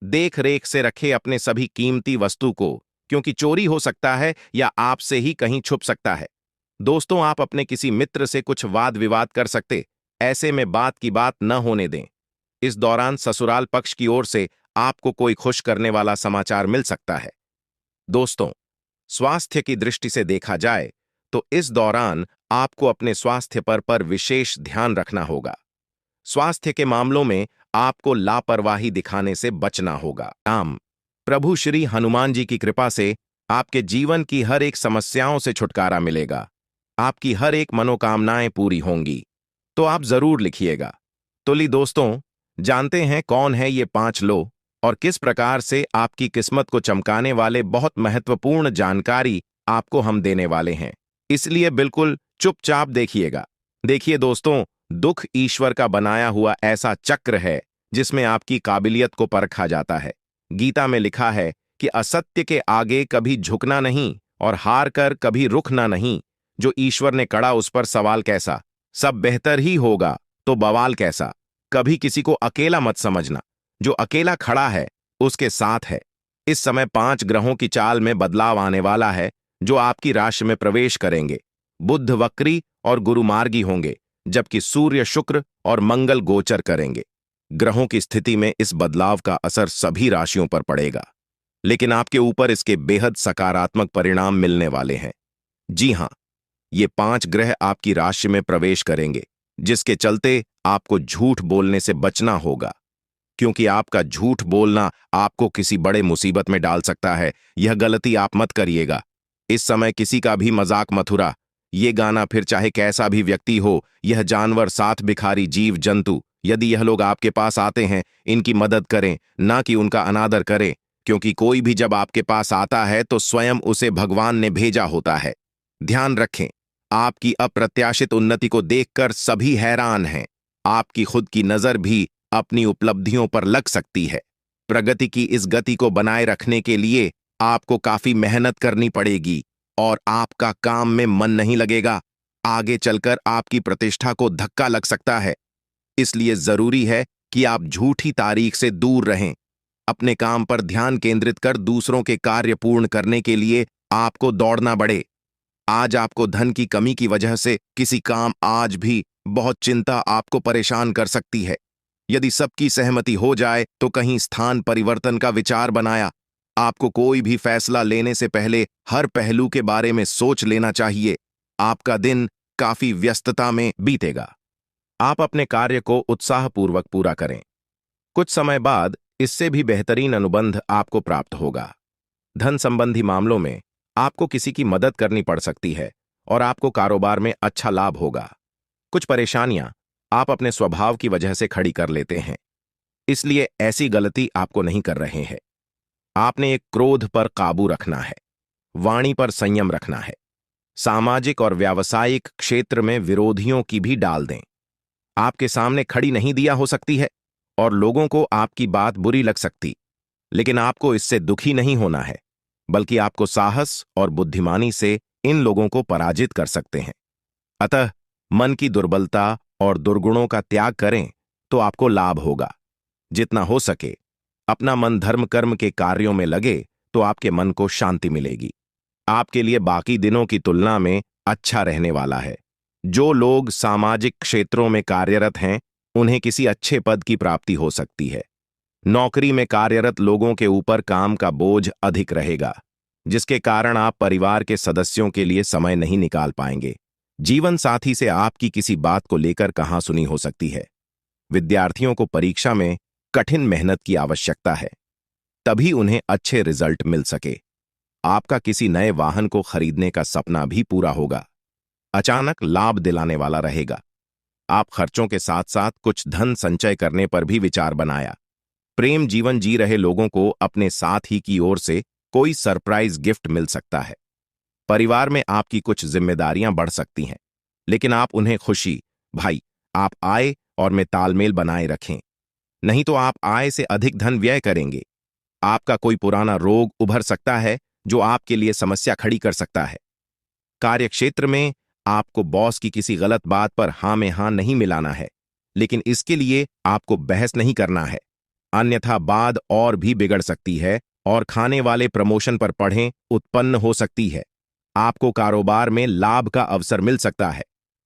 देख रेख से रखे अपने सभी कीमती वस्तु को, क्योंकि चोरी हो सकता है या आपसे ही कहीं छुप सकता है। दोस्तों, आप अपने किसी मित्र से कुछ वाद विवाद कर सकते, ऐसे में बात की बात न होने दें। इस दौरान ससुराल पक्ष की ओर से आपको कोई खुश करने वाला समाचार मिल सकता है। दोस्तों, स्वास्थ्य की दृष्टि से देखा जाए तो इस दौरान आपको अपने स्वास्थ्य पर विशेष ध्यान रखना होगा। स्वास्थ्य के मामलों में आपको लापरवाही दिखाने से बचना होगा। राम प्रभु श्री हनुमान जी की कृपा से आपके जीवन की हर एक समस्याओं से छुटकारा मिलेगा। आपकी हर एक मनोकामनाएं पूरी होंगी। तो आप जरूर लिखिएगा। तो ली दोस्तों, जानते हैं कौन है ये 5 लोग और किस प्रकार से आपकी किस्मत को चमकाने वाले बहुत महत्वपूर्ण जानकारी आपको हम देने वाले हैं। इसलिए बिल्कुल चुपचाप देखिएगा। देखिए दोस्तों, दुख ईश्वर का बनाया हुआ ऐसा चक्र है जिसमें आपकी काबिलियत को परखा जाता है। गीता में लिखा है कि असत्य के आगे कभी झुकना नहीं और हार कर कभी रुकना नहीं। जो ईश्वर ने कड़ा उस पर सवाल कैसा, सब बेहतर ही होगा तो बवाल कैसा। कभी किसी को अकेला मत समझना, जो अकेला खड़ा है उसके साथ है। इस समय 5 ग्रहों की चाल में बदलाव आने वाला है, जो आपकी राशि में प्रवेश करेंगे। बुध वक्री और गुरु मार्गी होंगे, जबकि सूर्य शुक्र और मंगल गोचर करेंगे। ग्रहों की स्थिति में इस बदलाव का असर सभी राशियों पर पड़ेगा, लेकिन आपके ऊपर इसके बेहद सकारात्मक परिणाम मिलने वाले हैं। जी हां, ये 5 ग्रह आपकी राशि में प्रवेश करेंगे, जिसके चलते आपको झूठ बोलने से बचना होगा, क्योंकि आपका झूठ बोलना आपको किसी बड़े मुसीबत में डाल सकता है। यह गलती आप मत करिएगा। इस समय किसी का भी मजाक मत उड़ा। ये गाना फिर चाहे कैसा भी व्यक्ति हो, यह जानवर, साथ भिखारी, जीव जंतु, यदि यह लोग आपके पास आते हैं, इनकी मदद करें, ना कि उनका अनादर करें, क्योंकि कोई भी जब आपके पास आता है तो स्वयं उसे भगवान ने भेजा होता है। ध्यान रखें, आपकी अप्रत्याशित उन्नति को देखकर सभी हैरान हैं। आपकी खुद की नजर भी अपनी उपलब्धियों पर लग सकती है। प्रगति की इस गति को बनाए रखने के लिए आपको काफी मेहनत करनी पड़ेगी और आपका काम में मन नहीं लगेगा। आगे चलकर आपकी प्रतिष्ठा को धक्का लग सकता है। इसलिए जरूरी है कि आप झूठी तारीख से दूर रहें। अपने काम पर ध्यान केंद्रित कर दूसरों के कार्य पूर्ण करने के लिए आपको दौड़ना बढ़े। आज आपको धन की कमी की वजह से किसी काम आज भी बहुत चिंता आपको परेशान कर सकती है। यदि सबकी सहमति हो जाए तो कहीं स्थान परिवर्तन का विचार बनाया। आपको कोई भी फैसला लेने से पहले हर पहलू के बारे में सोच लेना चाहिए। आपका दिन काफी व्यस्तता में बीतेगा। आप अपने कार्य को उत्साहपूर्वक पूरा करें। कुछ समय बाद इससे भी बेहतरीन अनुबंध आपको प्राप्त होगा। धन संबंधी मामलों में आपको किसी की मदद करनी पड़ सकती है और आपको कारोबार में अच्छा लाभ होगा। कुछ परेशानियां आप अपने स्वभाव की वजह से खड़ी कर लेते हैं, इसलिए ऐसी गलती आपको नहीं कर रहे हैं। आपने एक क्रोध पर काबू रखना है, वाणी पर संयम रखना है। सामाजिक और व्यावसायिक क्षेत्र में विरोधियों की भी डाल दें। आपके सामने खड़ी नहीं दिया हो सकती है और लोगों को आपकी बात बुरी लग सकती, लेकिन आपको इससे दुखी नहीं होना है, बल्कि आपको साहस और बुद्धिमानी से इन लोगों को पराजित कर सकते हैं। अतः मन की दुर्बलता और दुर्गुणों का त्याग करें तो आपको लाभ होगा। जितना हो सके अपना मन धर्म कर्म के कार्यों में लगे तो आपके मन को शांति मिलेगी। आपके लिए बाकी दिनों की तुलना में अच्छा रहने वाला है। जो लोग सामाजिक क्षेत्रों में कार्यरत हैं, उन्हें किसी अच्छे पद की प्राप्ति हो सकती है। नौकरी में कार्यरत लोगों के ऊपर काम का बोझ अधिक रहेगा, जिसके कारण आप परिवार के सदस्यों के लिए समय नहीं निकाल पाएंगे। जीवन साथी से आपकी किसी बात को लेकर कहासुनी हो सकती है। विद्यार्थियों को परीक्षा में कठिन मेहनत की आवश्यकता है, तभी उन्हें अच्छे रिजल्ट मिल सके। आपका किसी नए वाहन को खरीदने का सपना भी पूरा होगा। अचानक लाभ दिलाने वाला रहेगा। आप खर्चों के साथ साथ कुछ धन संचय करने पर भी विचार बनाया। प्रेम जीवन जी रहे लोगों को अपने साथ ही की ओर से कोई सरप्राइज गिफ्ट मिल सकता है। परिवार में आपकी कुछ जिम्मेदारियां बढ़ सकती हैं, लेकिन आप उन्हें खुशी भाई आप आय और में तालमेल बनाए रखें, नहीं तो आप आय से अधिक धन व्यय करेंगे। आपका कोई पुराना रोग उभर सकता है जो आपके लिए समस्या खड़ी कर सकता है। कार्यक्षेत्र में आपको बॉस की किसी गलत बात पर हाँ में हाँ नहीं मिलाना है, लेकिन इसके लिए आपको बहस नहीं करना है, अन्यथा बात और भी बिगड़ सकती है और खाने वाले प्रमोशन पर पढ़ें उत्पन्न हो सकती है। आपको कारोबार में लाभ का अवसर मिल सकता है।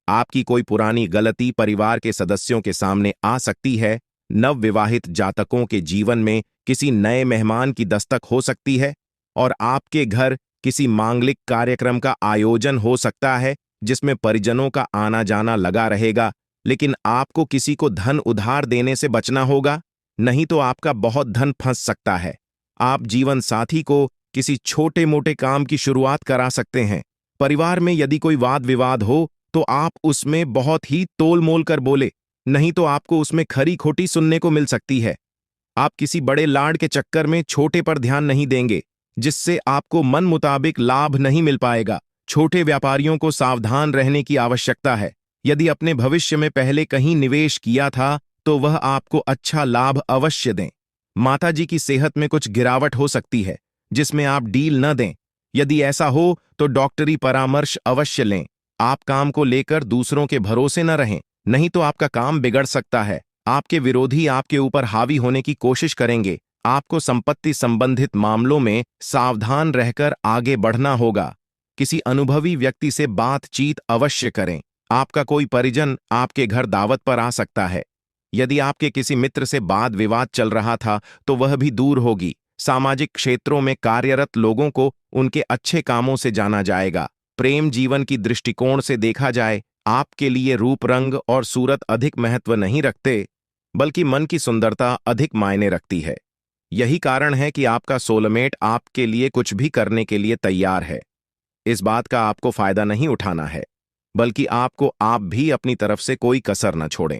आपकी कोई पुरानी गलती परिवार के सदस्यों के सामने आ सकती है। नवविवाहित जातकों के जीवन में किसी नए मेहमान की दस्तक हो सकती है और आपके घर किसी मांगलिक कार्यक्रम का आयोजन हो सकता है जिसमें परिजनों का आना जाना लगा रहेगा, लेकिन आपको किसी को धन उधार देने से बचना होगा, नहीं तो आपका बहुत धन फंस सकता है। आप जीवन साथी को किसी छोटे मोटे काम की शुरुआत करा सकते हैं। परिवार में यदि कोई वाद विवाद हो तो आप उसमें बहुत ही तोल मोल कर बोले, नहीं तो आपको उसमें खरी खोटी सुनने को मिल सकती है। आप किसी बड़े लाड के चक्कर में छोटे पर ध्यान नहीं देंगे, जिससे आपको मन मुताबिक लाभ नहीं मिल पाएगा। छोटे व्यापारियों को सावधान रहने की आवश्यकता है। यदि अपने भविष्य में पहले कहीं निवेश किया था तो वह आपको अच्छा लाभ अवश्य दें। माताजी की सेहत में कुछ गिरावट हो सकती है, जिसमें आप डील न दें। यदि ऐसा हो तो डॉक्टरी परामर्श अवश्य लें। आप काम को लेकर दूसरों के भरोसे न रहें, नहीं तो आपका काम बिगड़ सकता है। आपके विरोधी आपके ऊपर हावी होने की कोशिश करेंगे। आपको संपत्ति संबंधित मामलों में सावधान रहकर आगे बढ़ना होगा। किसी अनुभवी व्यक्ति से बातचीत अवश्य करें। आपका कोई परिजन आपके घर दावत पर आ सकता है। यदि आपके किसी मित्र से वाद विवाद चल रहा था तो वह भी दूर होगी। सामाजिक क्षेत्रों में कार्यरत लोगों को उनके अच्छे कामों से जाना जाएगा। प्रेम जीवन की दृष्टिकोण से देखा जाए, आपके लिए रूप रंग और सूरत अधिक महत्व नहीं रखते, बल्कि मन की सुंदरता अधिक मायने रखती है। यही कारण है कि आपका सोलमेट आपके लिए कुछ भी करने के लिए तैयार है। इस बात का आपको फायदा नहीं उठाना है, बल्कि आपको आप भी अपनी तरफ से कोई कसर न छोड़ें।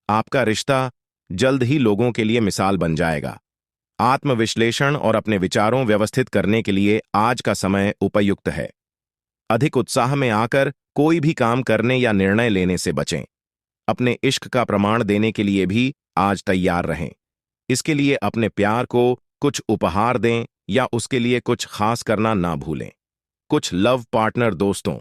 आपका रिश्ता जल्द ही लोगों के लिए मिसाल बन जाएगा। आत्मविश्लेषण और अपने विचारों व्यवस्थित करने के लिए आज का समय उपयुक्त है। अधिक उत्साह में आकर कोई भी काम करने या निर्णय लेने से बचें। अपने इश्क का प्रमाण देने के लिए भी आज तैयार रहें। इसके लिए अपने प्यार को कुछ उपहार दें या उसके लिए कुछ खास करना ना भूलें। कुछ लव पार्टनर दोस्तों,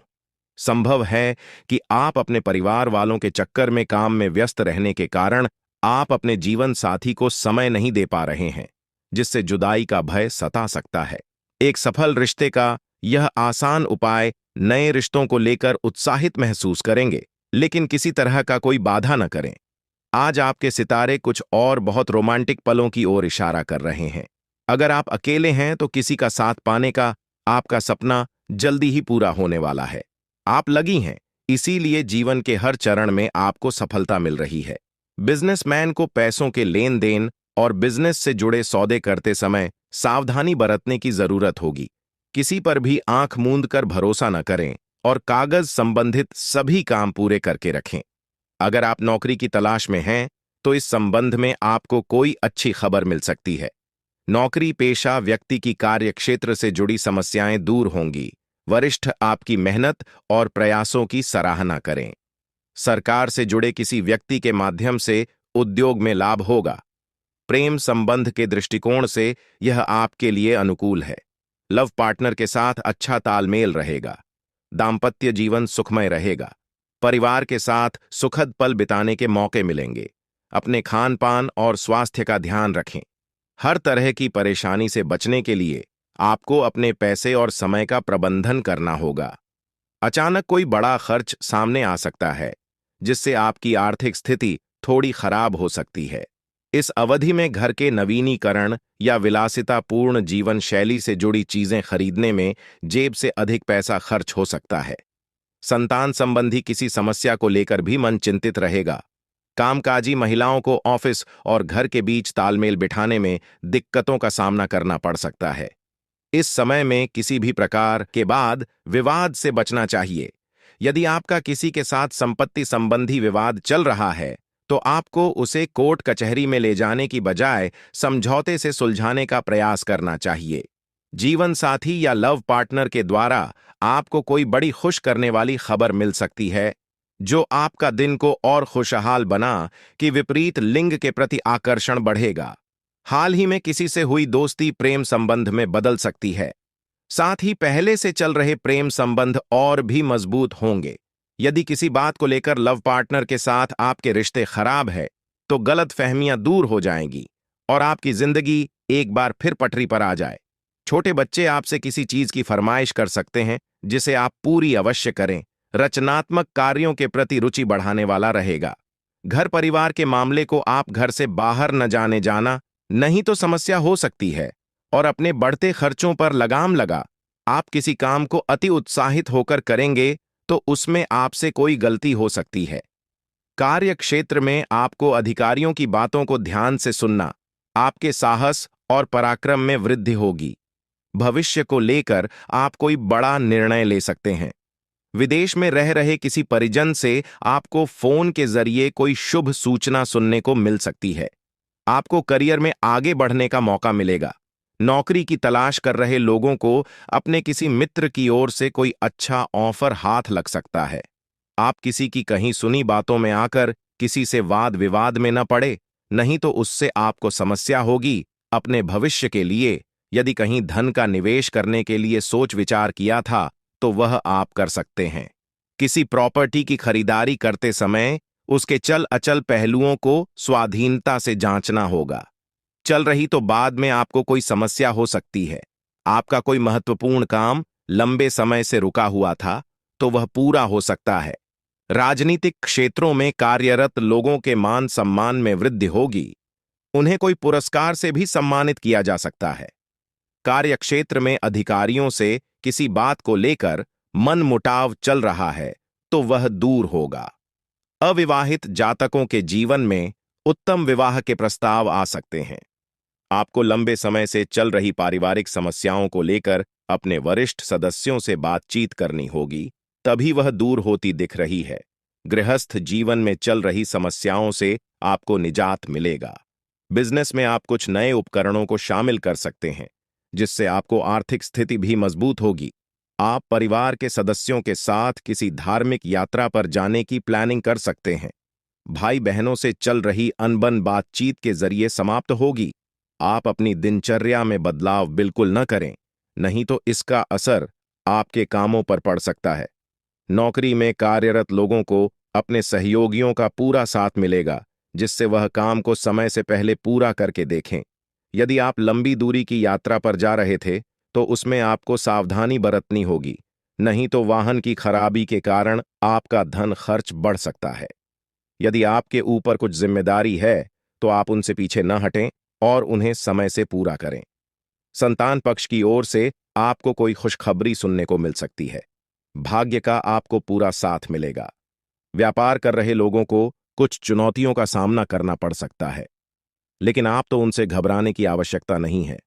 संभव है कि आप अपने परिवार वालों के चक्कर में काम में व्यस्त रहने के कारण आप अपने जीवन साथी को समय नहीं दे पा रहे हैं, जिससे जुदाई का भय सता सकता है। एक सफल रिश्ते का यह आसान उपाय नए रिश्तों को लेकर उत्साहित महसूस करेंगे, लेकिन किसी तरह का कोई बाधा न करें। आज आपके सितारे कुछ और बहुत रोमांटिक पलों की ओर इशारा कर रहे हैं। अगर आप अकेले हैं तो किसी का साथ पाने का आपका सपना जल्दी ही पूरा होने वाला है। आप लगी हैं, इसीलिए जीवन के हर चरण में आपको सफलता मिल रही है। बिजनेसमैन को पैसों के लेन देन और बिजनेस से जुड़े सौदे करते समय सावधानी बरतने की जरूरत होगी। किसी पर भी आंख मूंद कर भरोसा न करें और कागज संबंधित सभी काम पूरे करके रखें। अगर आप नौकरी की तलाश में हैं तो इस संबंध में आपको कोई अच्छी खबर मिल सकती है। नौकरी पेशा व्यक्ति की कार्यक्षेत्र से जुड़ी समस्याएं दूर होंगी। वरिष्ठ आपकी मेहनत और प्रयासों की सराहना करें। सरकार से जुड़े किसी व्यक्ति के माध्यम से उद्योग में लाभ होगा। प्रेम संबंध के दृष्टिकोण से यह आपके लिए अनुकूल है। लव पार्टनर के साथ अच्छा तालमेल रहेगा। दाम्पत्य जीवन सुखमय रहेगा। परिवार के साथ सुखद पल बिताने के मौके मिलेंगे। अपने खान पान और स्वास्थ्य का ध्यान रखें। हर तरह की परेशानी से बचने के लिए आपको अपने पैसे और समय का प्रबंधन करना होगा। अचानक कोई बड़ा खर्च सामने आ सकता है, जिससे आपकी आर्थिक स्थिति थोड़ी खराब हो सकती है। इस अवधि में घर के नवीनीकरण या विलासितापूर्ण जीवन शैली से जुड़ी चीजें खरीदने में जेब से अधिक पैसा खर्च हो सकता है। संतान संबंधी किसी समस्या को लेकर भी मन चिंतित रहेगा। कामकाजी महिलाओं को ऑफिस और घर के बीच तालमेल बिठाने में दिक्कतों का सामना करना पड़ सकता है। इस समय में किसी भी प्रकार के बाद विवाद से बचना चाहिए। यदि आपका किसी के साथ संपत्ति संबंधी विवाद चल रहा है, तो आपको उसे कोर्ट कचहरी में ले जाने की बजाय समझौते से सुलझाने का प्रयास करना चाहिए। जीवन साथी या लव पार्टनर के द्वारा आपको कोई बड़ी खुश करने वाली खबर मिल सकती है, जो आपका दिन को और खुशहाल बना कि विपरीत लिंग के प्रति आकर्षण बढ़ेगा। हाल ही में किसी से हुई दोस्ती प्रेम संबंध में बदल सकती है। साथ ही पहले से चल रहे प्रेम संबंध और भी मजबूत होंगे। यदि किसी बात को लेकर लव पार्टनर के साथ आपके रिश्ते खराब है, तो गलत फहमियां दूर हो जाएंगी और आपकी जिंदगी एक बार फिर पटरी पर आ जाए। छोटे बच्चे आपसे किसी चीज की फरमाइश कर सकते हैं, जिसे आप पूरी अवश्य करें। रचनात्मक कार्यों के प्रति रुचि बढ़ाने वाला रहेगा। घर परिवार के मामले को आप घर से बाहर न जाने जाना, नहीं तो समस्या हो सकती है। और अपने बढ़ते खर्चों पर लगाम लगा। आप किसी काम को अति उत्साहित होकर करेंगे तो उसमें आपसे कोई गलती हो सकती है। कार्य क्षेत्र में आपको अधिकारियों की बातों को ध्यान से सुनना, आपके साहस और पराक्रम में वृद्धि होगी। भविष्य को लेकर आप कोई बड़ा निर्णय ले सकते हैं। विदेश में रह रहे किसी परिजन से आपको फोन के जरिए कोई शुभ सूचना सुनने को मिल सकती है। आपको करियर में आगे बढ़ने का मौका मिलेगा। नौकरी की तलाश कर रहे लोगों को अपने किसी मित्र की ओर से कोई अच्छा ऑफर हाथ लग सकता है। आप किसी की कहीं सुनी बातों में आकर किसी से वाद विवाद में न पड़े, नहीं तो उससे आपको समस्या होगी। अपने भविष्य के लिए यदि कहीं धन का निवेश करने के लिए सोच विचार किया था, तो वह आप कर सकते हैं। किसी प्रॉपर्टी की खरीदारी करते समय उसके चल अचल पहलुओं को स्वाधीनता से जांचना होगा। चल रही तो बाद में आपको कोई समस्या हो सकती है। आपका कोई महत्वपूर्ण काम लंबे समय से रुका हुआ था, तो वह पूरा हो सकता है। राजनीतिक क्षेत्रों में कार्यरत लोगों के मान सम्मान में वृद्धि होगी। उन्हें कोई पुरस्कार से भी सम्मानित किया जा सकता है। कार्यक्षेत्र में अधिकारियों से किसी बात को लेकर मनमुटाव चल रहा है, तो वह दूर होगा। अविवाहित जातकों के जीवन में उत्तम विवाह के प्रस्ताव आ सकते हैं। आपको लंबे समय से चल रही पारिवारिक समस्याओं को लेकर अपने वरिष्ठ सदस्यों से बातचीत करनी होगी, तभी वह दूर होती दिख रही है। गृहस्थ जीवन में चल रही समस्याओं से आपको निजात मिलेगा। बिजनेस में आप कुछ नए उपकरणों को शामिल कर सकते हैं, जिससे आपको आर्थिक स्थिति भी मजबूत होगी। आप परिवार के सदस्यों के साथ किसी धार्मिक यात्रा पर जाने की प्लानिंग कर सकते हैं। भाई बहनों से चल रही अनबन बातचीत के जरिए समाप्त होगी। आप अपनी दिनचर्या में बदलाव बिल्कुल न करें, नहीं तो इसका असर आपके कामों पर पड़ सकता है। नौकरी में कार्यरत लोगों को अपने सहयोगियों का पूरा साथ मिलेगा, जिससे वह काम को समय से पहले पूरा करके देखें। यदि आप लंबी दूरी की यात्रा पर जा रहे थे, तो उसमें आपको सावधानी बरतनी होगी, नहीं तो वाहन की खराबी के कारण आपका धन खर्च बढ़ सकता है। यदि आपके ऊपर कुछ जिम्मेदारी है, तो आप उनसे पीछे न हटें और उन्हें समय से पूरा करें। संतान पक्ष की ओर से आपको कोई खुशखबरी सुनने को मिल सकती है। भाग्य का आपको पूरा साथ मिलेगा। व्यापार कर रहे लोगों को कुछ चुनौतियों का सामना करना पड़ सकता है, लेकिन आप तो उनसे घबराने की आवश्यकता नहीं है।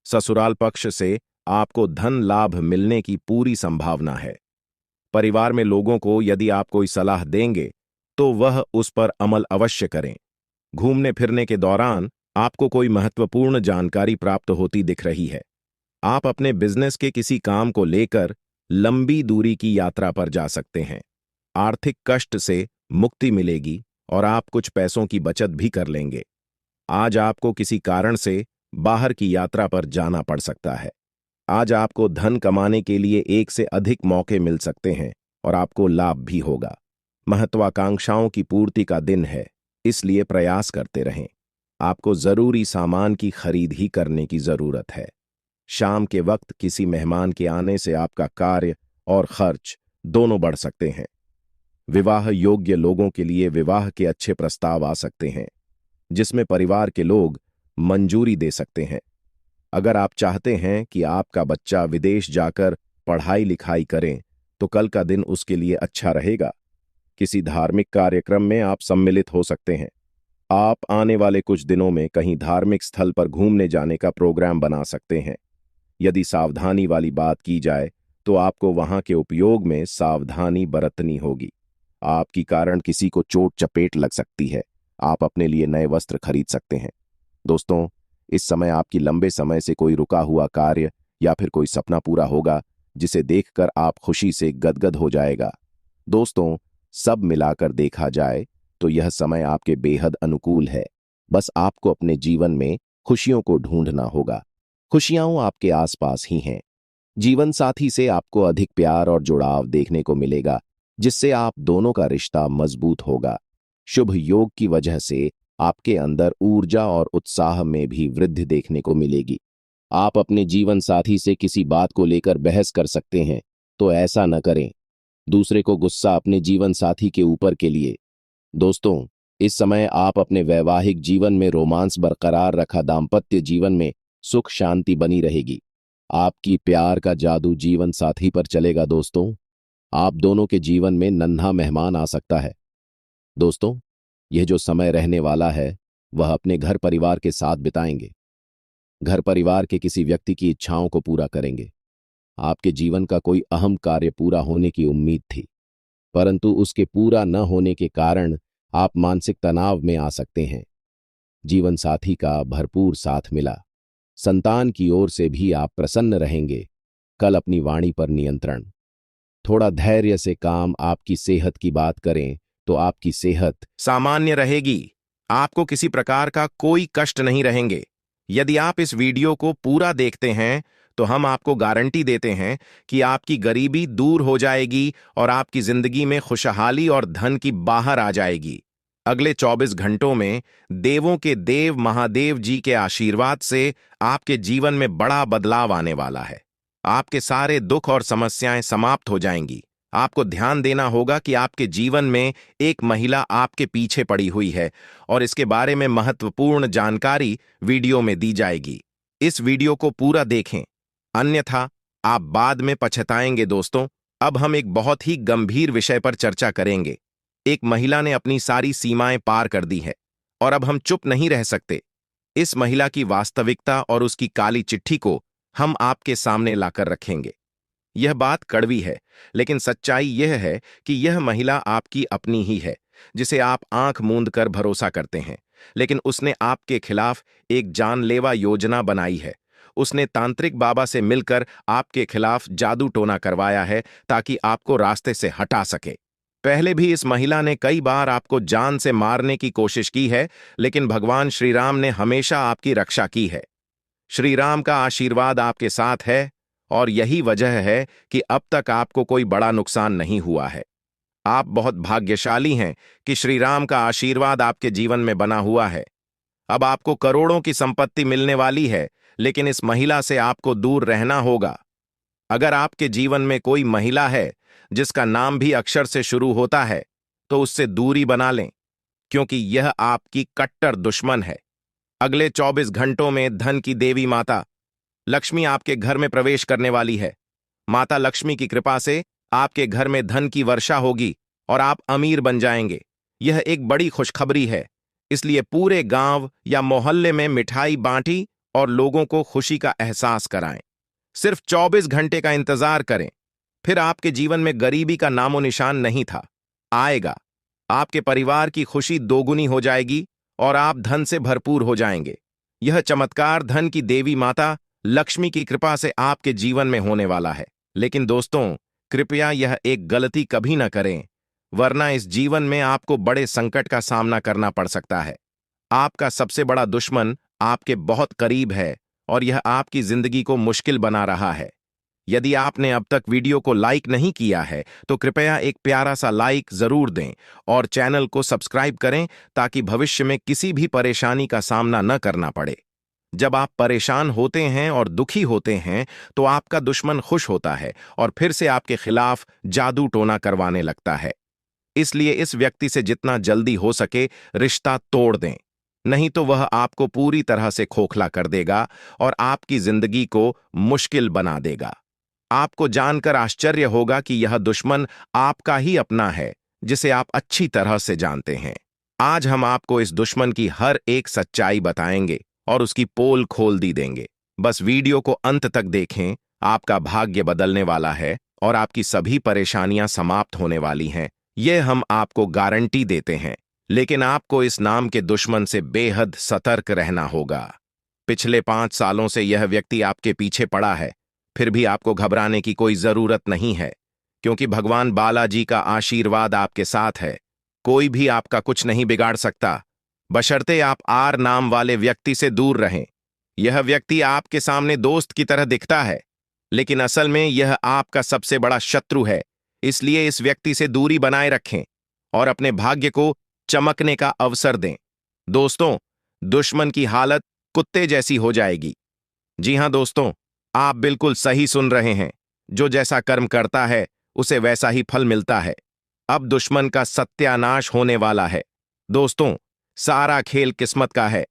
ससुराल पक्ष से आपको धन लाभ मिलने की पूरी संभावना है। परिवार में लोगों को यदि आप कोई सलाह देंगे, तो वह उस पर अमल अवश्य करें। घूमने फिरने के दौरान आपको कोई महत्वपूर्ण जानकारी प्राप्त होती दिख रही है। आप अपने बिजनेस के किसी काम को लेकर लंबी दूरी की यात्रा पर जा सकते हैं। आर्थिक कष्ट से मुक्ति मिलेगी और आप कुछ पैसों की बचत भी कर लेंगे। आज आपको किसी कारण से बाहर की यात्रा पर जाना पड़ सकता है। आज आपको धन कमाने के लिए एक से अधिक मौके मिल सकते हैं और आपको लाभ भी होगा। महत्वाकांक्षाओं की पूर्ति का दिन है। इसलिए प्रयास करते रहें। आपको जरूरी सामान की खरीद ही करने की जरूरत है। शाम के वक्त किसी मेहमान के आने से आपका कार्य और खर्च दोनों बढ़ सकते हैं। विवाह योग्य लोगों के लिए विवाह के अच्छे प्रस्ताव आ सकते हैं, जिसमें परिवार के लोग मंजूरी दे सकते हैं। अगर आप चाहते हैं कि आपका बच्चा विदेश जाकर पढ़ाई लिखाई करे, तो कल का दिन उसके लिए अच्छा रहेगा। किसी धार्मिक कार्यक्रम में आप सम्मिलित हो सकते हैं। आप आने वाले कुछ दिनों में कहीं धार्मिक स्थल पर घूमने जाने का प्रोग्राम बना सकते हैं। यदि सावधानी वाली बात की जाए, तो आपको वहां के उपयोग में सावधानी बरतनी होगी। आपकी कारण किसी को चोट चपेट लग सकती है। आप अपने लिए नए वस्त्र खरीद सकते हैं। दोस्तों, इस समय आपकी लंबे समय से कोई रुका हुआ कार्य या फिर कोई सपना पूरा होगा, जिसे देखकर आप खुशी से गदगद हो जाएगा। दोस्तों, सब मिलाकर देखा जाए तो यह समय आपके बेहद अनुकूल है। बस आपको अपने जीवन में खुशियों को ढूंढना होगा। खुशियां आपके आसपास ही हैं। जीवन साथी से आपको अधिक प्यार और जुड़ाव देखने को मिलेगा, जिससे आप दोनों का रिश्ता मजबूत होगा। शुभ योग की वजह से आपके अंदर ऊर्जा और उत्साह में भी वृद्धि देखने को मिलेगी। आप अपने जीवन साथी से किसी बात को लेकर बहस कर सकते हैं, तो ऐसा न करें। दूसरे को गुस्सा अपने जीवन साथी के ऊपर के लिए। दोस्तों, इस समय आप अपने वैवाहिक जीवन में रोमांस बरकरार रखा, दाम्पत्य जीवन में सुख शांति बनी रहेगी। आपकी प्यार का जादू जीवन साथी पर चलेगा। दोस्तों, आप दोनों के जीवन में नन्हा मेहमान आ सकता है। दोस्तों, यह जो समय रहने वाला है, वह अपने घर परिवार के साथ बिताएंगे। घर परिवार के किसी व्यक्ति की इच्छाओं को पूरा करेंगे। आपके जीवन का कोई अहम कार्य पूरा होने की उम्मीद थी, परंतु उसके पूरा न होने के कारण आप मानसिक तनाव में आ सकते हैं। जीवन साथी का भरपूर साथ मिला। संतान की ओर से भी आप प्रसन्न रहेंगे। कल अपनी वाणी पर नियंत्रण। थोड़ा धैर्य से काम। आपकी सेहत की बात करें तो आपकी सेहत सामान्य रहेगी। आपको किसी प्रकार का कोई कष्ट नहीं रहेंगे। यदि आप इस वीडियो को पूरा देखते हैं, तो हम आपको गारंटी देते हैं कि आपकी गरीबी दूर हो जाएगी और आपकी जिंदगी में खुशहाली और धन की बाहर आ जाएगी। अगले 24 घंटों में देवों के देव महादेव जी के आशीर्वाद से आपके जीवन में बड़ा बदलाव आने वाला है। आपके सारे दुख और समस्याएं समाप्त हो जाएंगी। आपको ध्यान देना होगा कि आपके जीवन में एक महिला आपके पीछे पड़ी हुई है और इसके बारे में महत्वपूर्ण जानकारी वीडियो में दी जाएगी। इस वीडियो को पूरा देखें, अन्यथा आप बाद में पछताएंगे। दोस्तों, अब हम एक बहुत ही गंभीर विषय पर चर्चा करेंगे। एक महिला ने अपनी सारी सीमाएं पार कर दी है और अब हम चुप नहीं रह सकते। इस महिला की वास्तविकता और उसकी काली चिट्ठी को हम आपके सामने लाकर रखेंगे। यह बात कड़वी है, लेकिन सच्चाई यह है कि यह महिला आपकी अपनी ही है, जिसे आप आंख मूंद कर भरोसा करते हैं। लेकिन उसने आपके खिलाफ एक जानलेवा योजना बनाई है। उसने तांत्रिक बाबा से मिलकर आपके खिलाफ जादू टोना करवाया है, ताकि आपको रास्ते से हटा सके। पहले भी इस महिला ने कई बार आपको जान से मारने की कोशिश की है, लेकिन भगवान श्री राम ने हमेशा आपकी रक्षा की है। श्री राम का आशीर्वाद आपके साथ है और यही वजह है कि अब तक आपको कोई बड़ा नुकसान नहीं हुआ है। आप बहुत भाग्यशाली हैं कि श्री राम का आशीर्वाद आपके जीवन में बना हुआ है। अब आपको करोड़ों की संपत्ति मिलने वाली है, लेकिन इस महिला से आपको दूर रहना होगा। अगर आपके जीवन में कोई महिला है जिसका नाम भी अक्षर से शुरू होता है, तो उससे दूरी बना लें, क्योंकि यह आपकी कट्टर दुश्मन है। अगले 24 घंटों में धन की देवी माता लक्ष्मी आपके घर में प्रवेश करने वाली है। माता लक्ष्मी की कृपा से आपके घर में धन की वर्षा होगी और आप अमीर बन जाएंगे। यह एक बड़ी खुशखबरी है, इसलिए पूरे गांव या मोहल्ले में मिठाई बांटी और लोगों को खुशी का एहसास कराएं। सिर्फ 24 घंटे का इंतजार करें, फिर आपके जीवन में गरीबी का नामो निशान नहीं था आएगा। आपके परिवार की खुशी दोगुनी हो जाएगी और आप धन से भरपूर हो जाएंगे। यह चमत्कार धन की देवी माता लक्ष्मी की कृपा से आपके जीवन में होने वाला है। लेकिन दोस्तों, कृपया यह एक गलती कभी न करें, वरना इस जीवन में आपको बड़े संकट का सामना करना पड़ सकता है। आपका सबसे बड़ा दुश्मन आपके बहुत करीब है और यह आपकी जिंदगी को मुश्किल बना रहा है। यदि आपने अब तक वीडियो को लाइक नहीं किया है तो कृपया एक प्यारा सा लाइक जरूर दें और चैनल को सब्सक्राइब करें ताकि भविष्य में किसी भी परेशानी का सामना न करना पड़े। जब आप परेशान होते हैं और दुखी होते हैं तो आपका दुश्मन खुश होता है और फिर से आपके खिलाफ जादू टोना करवाने लगता है। इसलिए इस व्यक्ति से जितना जल्दी हो सके रिश्ता तोड़ दें, नहीं तो वह आपको पूरी तरह से खोखला कर देगा और आपकी जिंदगी को मुश्किल बना देगा। आपको जानकर आश्चर्य होगा कि यह दुश्मन आपका ही अपना है, जिसे आप अच्छी तरह से जानते हैं। आज हम आपको इस दुश्मन की हर एक सच्चाई बताएंगे और उसकी पोल खोल दी देंगे। बस वीडियो को अंत तक देखें, आपका भाग्य बदलने वाला है और आपकी सभी परेशानियां समाप्त होने वाली हैं। यह हम आपको गारंटी देते हैं। लेकिन आपको इस नाम के दुश्मन से बेहद सतर्क रहना होगा। पिछले 5 सालों से यह व्यक्ति आपके पीछे पड़ा है, फिर भी आपको घबराने की कोई जरूरत नहीं है, क्योंकि भगवान बालाजी का आशीर्वाद आपके साथ है। कोई भी आपका कुछ नहीं बिगाड़ सकता, बशर्ते आप आर नाम वाले व्यक्ति से दूर रहें। यह व्यक्ति आपके सामने दोस्त की तरह दिखता है, लेकिन असल में यह आपका सबसे बड़ा शत्रु है। इसलिए इस व्यक्ति से दूरी बनाए रखें और अपने भाग्य को चमकने का अवसर दें। दोस्तों, दुश्मन की हालत कुत्ते जैसी हो जाएगी। जी हां दोस्तों, आप बिल्कुल सही सुन रहे हैं। जो जैसा कर्म करता है उसे वैसा ही फल मिलता है। अब दुश्मन का सत्यानाश होने वाला है। दोस्तों, सारा खेल किस्मत का है।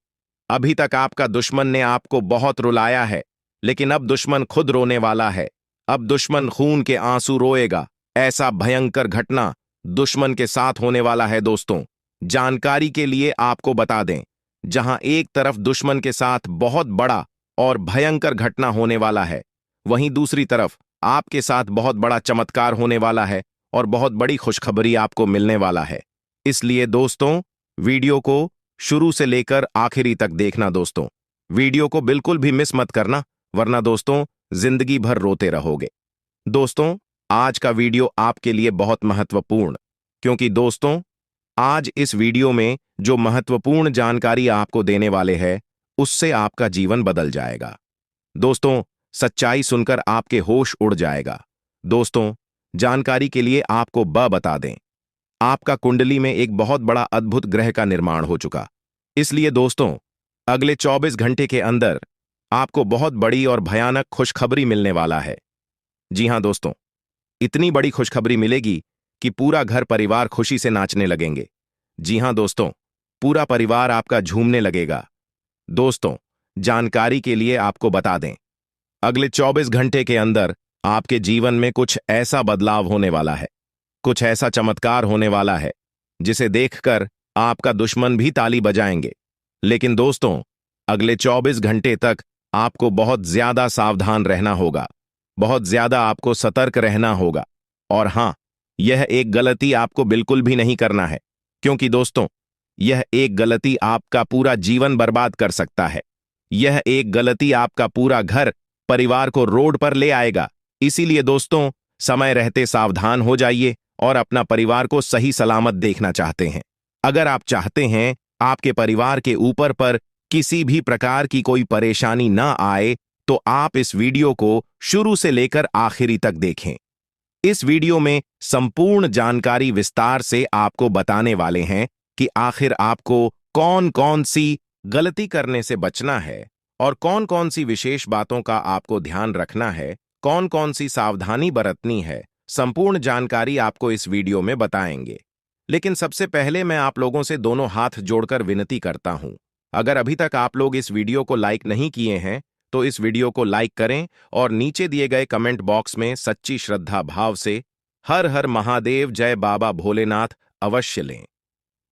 अभी तक आपका दुश्मन ने आपको बहुत रुलाया है, लेकिन अब दुश्मन खुद रोने वाला है। अब दुश्मन खून के आंसू रोएगा। ऐसा भयंकर घटना दुश्मन के साथ होने वाला है। दोस्तों, जानकारी के लिए आपको बता दें, जहां एक तरफ दुश्मन के साथ बहुत बड़ा और भयंकर घटना होने वाला है, वहीं दूसरी तरफ आपके साथ बहुत बड़ा चमत्कार होने वाला है और बहुत बड़ी खुशखबरी आपको मिलने वाला है। इसलिए दोस्तों, वीडियो को शुरू से लेकर आखिरी तक देखना। दोस्तों, वीडियो को बिल्कुल भी मिस मत करना, वरना दोस्तों जिंदगी भर रोते रहोगे। दोस्तों, आज का वीडियो आपके लिए बहुत महत्वपूर्ण, क्योंकि दोस्तों आज इस वीडियो में जो महत्वपूर्ण जानकारी आपको देने वाले हैं, उससे आपका जीवन बदल जाएगा। दोस्तों, सच्चाई सुनकर आपके होश उड़ जाएगा। दोस्तों, जानकारी के लिए आपको बता दें, आपका कुंडली में एक बहुत बड़ा अद्भुत ग्रह का निर्माण हो चुका। इसलिए दोस्तों, अगले 24 घंटे के अंदर आपको बहुत बड़ी और भयानक खुशखबरी मिलने वाला है। जी हां दोस्तों, इतनी बड़ी खुशखबरी मिलेगी कि पूरा घर परिवार खुशी से नाचने लगेंगे। जी हां दोस्तों, पूरा परिवार आपका झूमने लगेगा। दोस्तों, जानकारी के लिए आपको बता दें, अगले 24 घंटे के अंदर आपके जीवन में कुछ ऐसा बदलाव होने वाला है, कुछ ऐसा चमत्कार होने वाला है जिसे देखकर आपका दुश्मन भी ताली बजाएंगे। लेकिन दोस्तों, अगले 24 घंटे तक आपको बहुत ज्यादा सावधान रहना होगा, बहुत ज्यादा आपको सतर्क रहना होगा। और हां, यह एक गलती आपको बिल्कुल भी नहीं करना है, क्योंकि दोस्तों यह एक गलती आपका पूरा जीवन बर्बाद कर सकता है। यह एक गलती आपका पूरा घर परिवार को रोड पर ले आएगा। इसीलिए दोस्तों, समय रहते सावधान हो जाइए और अपना परिवार को सही सलामत देखना चाहते हैं। अगर आप चाहते हैं आपके परिवार के ऊपर पर किसी भी प्रकार की कोई परेशानी ना आए, तो आप इस वीडियो को शुरू से लेकर आखिरी तक देखें। इस वीडियो में संपूर्ण जानकारी विस्तार से आपको बताने वाले हैं कि आखिर आपको कौन कौन सी गलती करने से बचना है और कौन कौन सी विशेष बातों का आपको ध्यान रखना है, कौन कौन सी सावधानी बरतनी है। संपूर्ण जानकारी आपको इस वीडियो में बताएंगे। लेकिन सबसे पहले मैं आप लोगों से दोनों हाथ जोड़कर विनती करता हूं, अगर अभी तक आप लोग इस वीडियो को लाइक नहीं किए हैं तो इस वीडियो को लाइक करें और नीचे दिए गए कमेंट बॉक्स में सच्ची श्रद्धा भाव से हर हर महादेव जय बाबा भोलेनाथ अवश्य लें।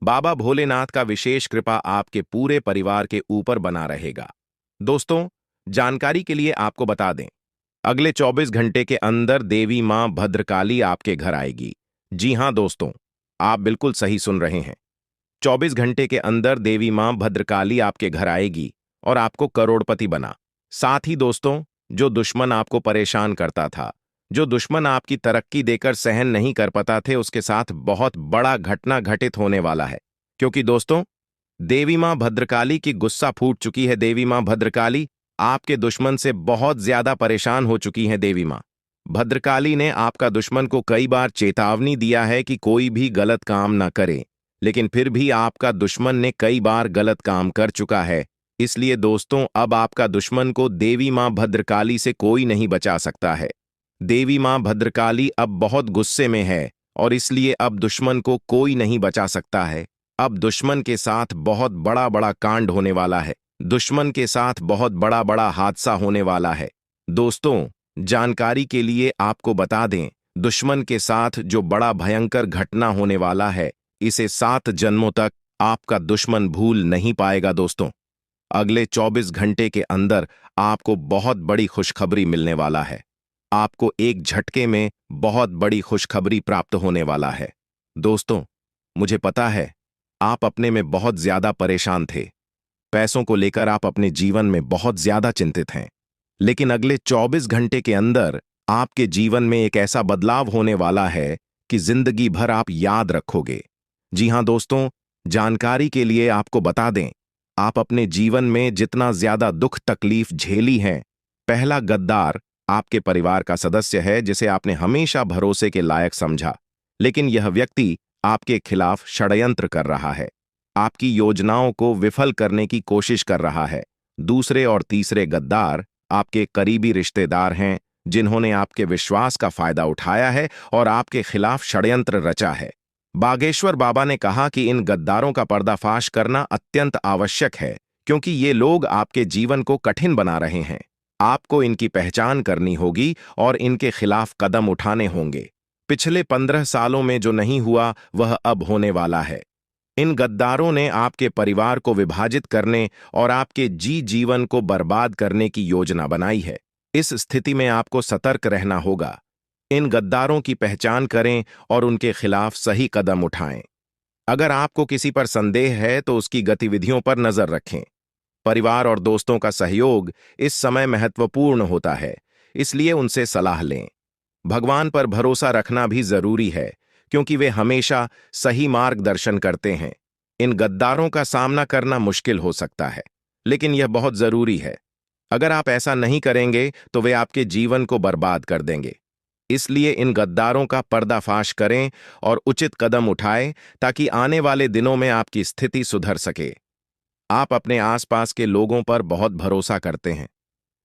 बाबा भोलेनाथ का विशेष कृपा आपके पूरे परिवार के ऊपर बना रहेगा। दोस्तों, जानकारी के लिए आपको बता दें, अगले 24 घंटे के अंदर देवी मां भद्रकाली आपके घर आएगी। जी हां दोस्तों, आप बिल्कुल सही सुन रहे हैं। 24 घंटे के अंदर देवी मां भद्रकाली आपके घर आएगी और आपको करोड़पति बना। साथ ही दोस्तों, जो दुश्मन आपको परेशान करता था, जो दुश्मन आपकी तरक्की देकर सहन नहीं कर पाता थे, उसके साथ बहुत बड़ा घटना घटित होने वाला है। क्योंकि दोस्तों, देवी मां भद्रकाली की गुस्सा फूट चुकी है। देवी मां भद्रकाली आपके दुश्मन से बहुत ज्यादा परेशान हो चुकी हैं। देवी मां भद्रकाली ने आपका दुश्मन को कई बार चेतावनी दिया है कि कोई भी गलत काम न करे, लेकिन फिर भी आपका दुश्मन ने कई बार गलत काम कर चुका है। इसलिए दोस्तों, अब आपका दुश्मन को देवी मां भद्रकाली से कोई नहीं बचा सकता है। देवी मां भद्रकाली अब बहुत गुस्से में है और इसलिए अब दुश्मन को कोई नहीं बचा सकता है। अब दुश्मन के साथ बहुत बड़ा बड़ा कांड होने वाला है। दुश्मन के साथ बहुत बड़ा बड़ा हादसा होने वाला है। दोस्तों, जानकारी के लिए आपको बता दें, दुश्मन के साथ जो बड़ा भयंकर घटना होने वाला है, इसे 7 जन्मों तक आपका दुश्मन भूल नहीं पाएगा। दोस्तों, अगले 24 घंटे के अंदर आपको बहुत बड़ी खुशखबरी मिलने वाला है। आपको एक झटके में बहुत बड़ी खुशखबरी प्राप्त होने वाला है। दोस्तों, मुझे पता है आप अपने में बहुत ज्यादा परेशान थे। पैसों को लेकर आप अपने जीवन में बहुत ज्यादा चिंतित हैं, लेकिन अगले 24 घंटे के अंदर आपके जीवन में एक ऐसा बदलाव होने वाला है कि जिंदगी भर आप याद रखोगे। जी हां दोस्तों, जानकारी के लिए आपको बता दें, आप अपने जीवन में जितना ज्यादा दुख तकलीफ झेली हैं, पहला गद्दार आपके परिवार का सदस्य है जिसे आपने हमेशा भरोसे के लायक समझा, लेकिन यह व्यक्ति आपके खिलाफ षड्यंत्र कर रहा है, आपकी योजनाओं को विफल करने की कोशिश कर रहा है। दूसरे और तीसरे गद्दार आपके करीबी रिश्तेदार हैं जिन्होंने आपके विश्वास का फायदा उठाया है और आपके खिलाफ षड्यंत्र रचा है। बागेश्वर बाबा ने कहा कि इन गद्दारों का पर्दाफाश करना अत्यंत आवश्यक है, क्योंकि ये लोग आपके जीवन को कठिन बना रहे हैं। आपको इनकी पहचान करनी होगी और इनके खिलाफ कदम उठाने होंगे। पिछले 15 सालों में जो नहीं हुआ वह अब होने वाला है। इन गद्दारों ने आपके परिवार को विभाजित करने और आपके जीवन को बर्बाद करने की योजना बनाई है। इस स्थिति में आपको सतर्क रहना होगा। इन गद्दारों की पहचान करें और उनके खिलाफ सही कदम उठाएं। अगर आपको किसी पर संदेह है तो उसकी गतिविधियों पर नजर रखें। परिवार और दोस्तों का सहयोग इस समय महत्वपूर्ण होता है, इसलिए उनसे सलाह लें। भगवान पर भरोसा रखना भी जरूरी है, क्योंकि वे हमेशा सही मार्गदर्शन करते हैं। इन गद्दारों का सामना करना मुश्किल हो सकता है, लेकिन यह बहुत जरूरी है। अगर आप ऐसा नहीं करेंगे तो वे आपके जीवन को बर्बाद कर देंगे। इसलिए इन गद्दारों का पर्दाफाश करें और उचित कदम उठाएं ताकि आने वाले दिनों में आपकी स्थिति सुधर सके। आप अपने आसपास के लोगों पर बहुत भरोसा करते हैं।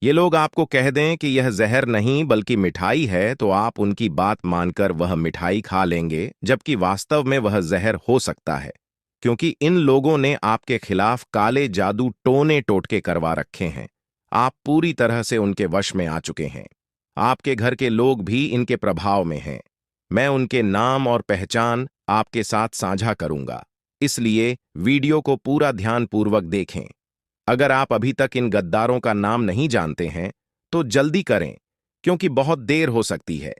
ये लोग आपको कह दें कि यह जहर नहीं बल्कि मिठाई है तो आप उनकी बात मानकर वह मिठाई खा लेंगे, जबकि वास्तव में वह जहर हो सकता है, क्योंकि इन लोगों ने आपके खिलाफ काले जादू टोने टोटके करवा रखे हैं। आप पूरी तरह से उनके वश में आ चुके हैं। आपके घर के लोग भी इनके प्रभाव में हैं। मैं उनके नाम और पहचान आपके साथ साझा करूंगा, इसलिए वीडियो को पूरा ध्यानपूर्वक देखें। अगर आप अभी तक इन गद्दारों का नाम नहीं जानते हैं तो जल्दी करें, क्योंकि बहुत देर हो सकती है।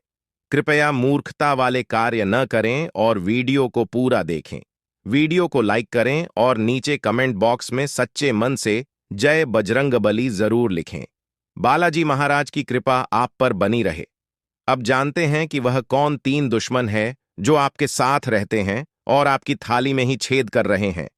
कृपया मूर्खता वाले कार्य न करें और वीडियो को पूरा देखें। वीडियो को लाइक करें और नीचे कमेंट बॉक्स में सच्चे मन से जय बजरंगबली जरूर लिखें। बालाजी महाराज की कृपा आप पर बनी रहे। अब जानते हैं कि वह कौन 3 दुश्मन है जो आपके साथ रहते हैं और आपकी थाली में ही छेद कर रहे हैं।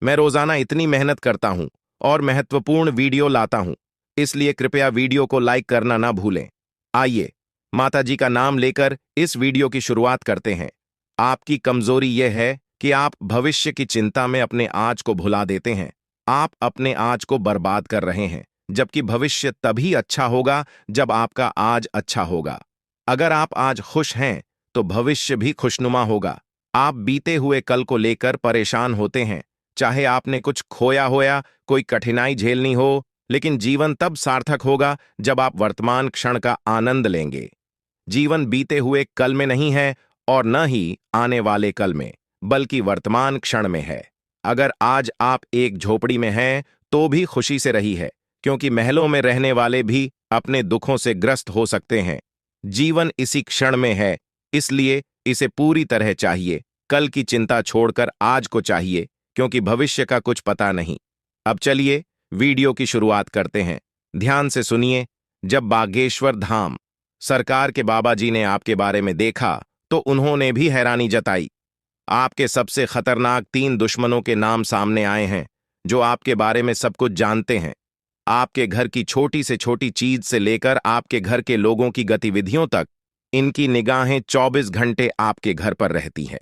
मैं रोजाना इतनी मेहनत करता हूं और महत्वपूर्ण वीडियो लाता हूं, इसलिए कृपया वीडियो को लाइक करना ना भूलें। आइए माताजी का नाम लेकर इस वीडियो की शुरुआत करते हैं। आपकी कमजोरी यह है कि आप भविष्य की चिंता में अपने आज को भुला देते हैं। आप अपने आज को बर्बाद कर रहे हैं, जबकि भविष्य तभी अच्छा होगा जब आपका आज अच्छा होगा। अगर आप आज खुश हैं तो भविष्य भी खुशनुमा होगा। आप बीते हुए कल को लेकर परेशान होते हैं, चाहे आपने कुछ खोया हो या कोई कठिनाई झेलनी हो, लेकिन जीवन तब सार्थक होगा जब आप वर्तमान क्षण का आनंद लेंगे। जीवन बीते हुए कल में नहीं है और न ही आने वाले कल में, बल्कि वर्तमान क्षण में है। अगर आज आप एक झोपड़ी में हैं तो भी खुशी से रही है, क्योंकि महलों में रहने वाले भी अपने दुखों से ग्रस्त हो सकते हैं। जीवन इसी क्षण में है, इसलिए इसे पूरी तरह चाहिए। कल की चिंता छोड़कर आज को चाहिए, क्योंकि भविष्य का कुछ पता नहीं। अब चलिए वीडियो की शुरुआत करते हैं। ध्यान से सुनिए। जब बागेश्वर धाम सरकार के बाबा जी ने आपके बारे में देखा तो उन्होंने भी हैरानी जताई। आपके सबसे खतरनाक 3 दुश्मनों के नाम सामने आए हैं जो आपके बारे में सब कुछ जानते हैं। आपके घर की छोटी से छोटी चीज से लेकर आपके घर के लोगों की गतिविधियों तक इनकी निगाहें 24 घंटे आपके घर पर रहती हैं।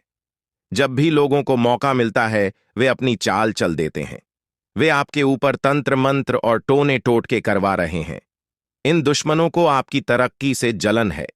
जब भी लोगों को मौका मिलता है वे अपनी चाल चल देते हैं। वे आपके ऊपर तंत्र मंत्र और टोने टोटके करवा रहे हैं। इन दुश्मनों को आपकी तरक्की से जलन है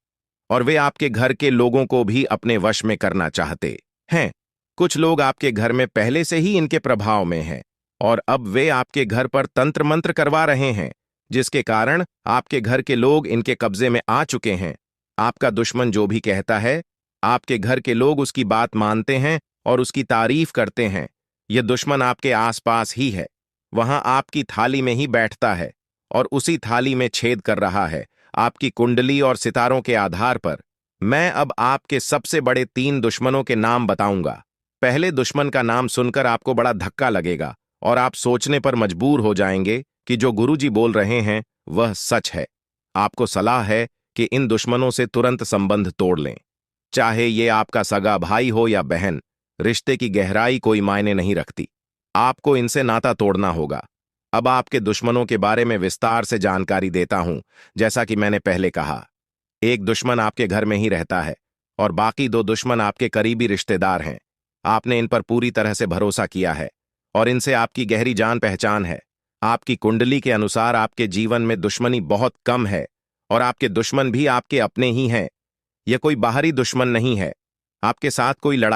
और वे आपके घर के लोगों को भी अपने वश में करना चाहते हैं। कुछ लोग आपके घर में पहले से ही इनके प्रभाव में हैं और अब वे आपके घर पर तंत्र मंत्र करवा रहे हैं, जिसके कारण आपके घर के लोग इनके कब्जे में आ चुके हैं। आपका दुश्मन जो भी कहता है, आपके घर के लोग उसकी बात मानते हैं और उसकी तारीफ करते हैं। यह दुश्मन आपके आसपास ही है, वहां आपकी थाली में ही बैठता है और उसी थाली में छेद कर रहा है। आपकी कुंडली और सितारों के आधार पर मैं अब आपके सबसे बड़े 3 दुश्मनों के नाम बताऊंगा। पहले दुश्मन का नाम सुनकर आपको बड़ा धक्का लगेगा और आप सोचने पर मजबूर हो जाएंगे कि जो गुरुजी बोल रहे हैं वह सच है। आपको सलाह है कि इन दुश्मनों से तुरंत संबंध तोड़ लें। चाहे ये आपका सगा भाई हो या बहन, रिश्ते की गहराई कोई मायने नहीं रखती। आपको इनसे नाता तोड़ना होगा। अब आपके दुश्मनों के बारे में विस्तार से जानकारी देता हूं। जैसा कि मैंने पहले कहा, एक दुश्मन आपके घर में ही रहता है और बाकी 2 दुश्मन आपके करीबी रिश्तेदार हैं। आपने इन पर पूरी तरह से भरोसा किया है और इनसे आपकी गहरी जान पहचान है। आपकी कुंडली के अनुसार आपके जीवन में दुश्मनी बहुत कम है और आपके दुश्मन भी आपके अपने ही हैं। यह कोई बाहरी दुश्मन नहीं है। आपके साथ कोई लड़ाई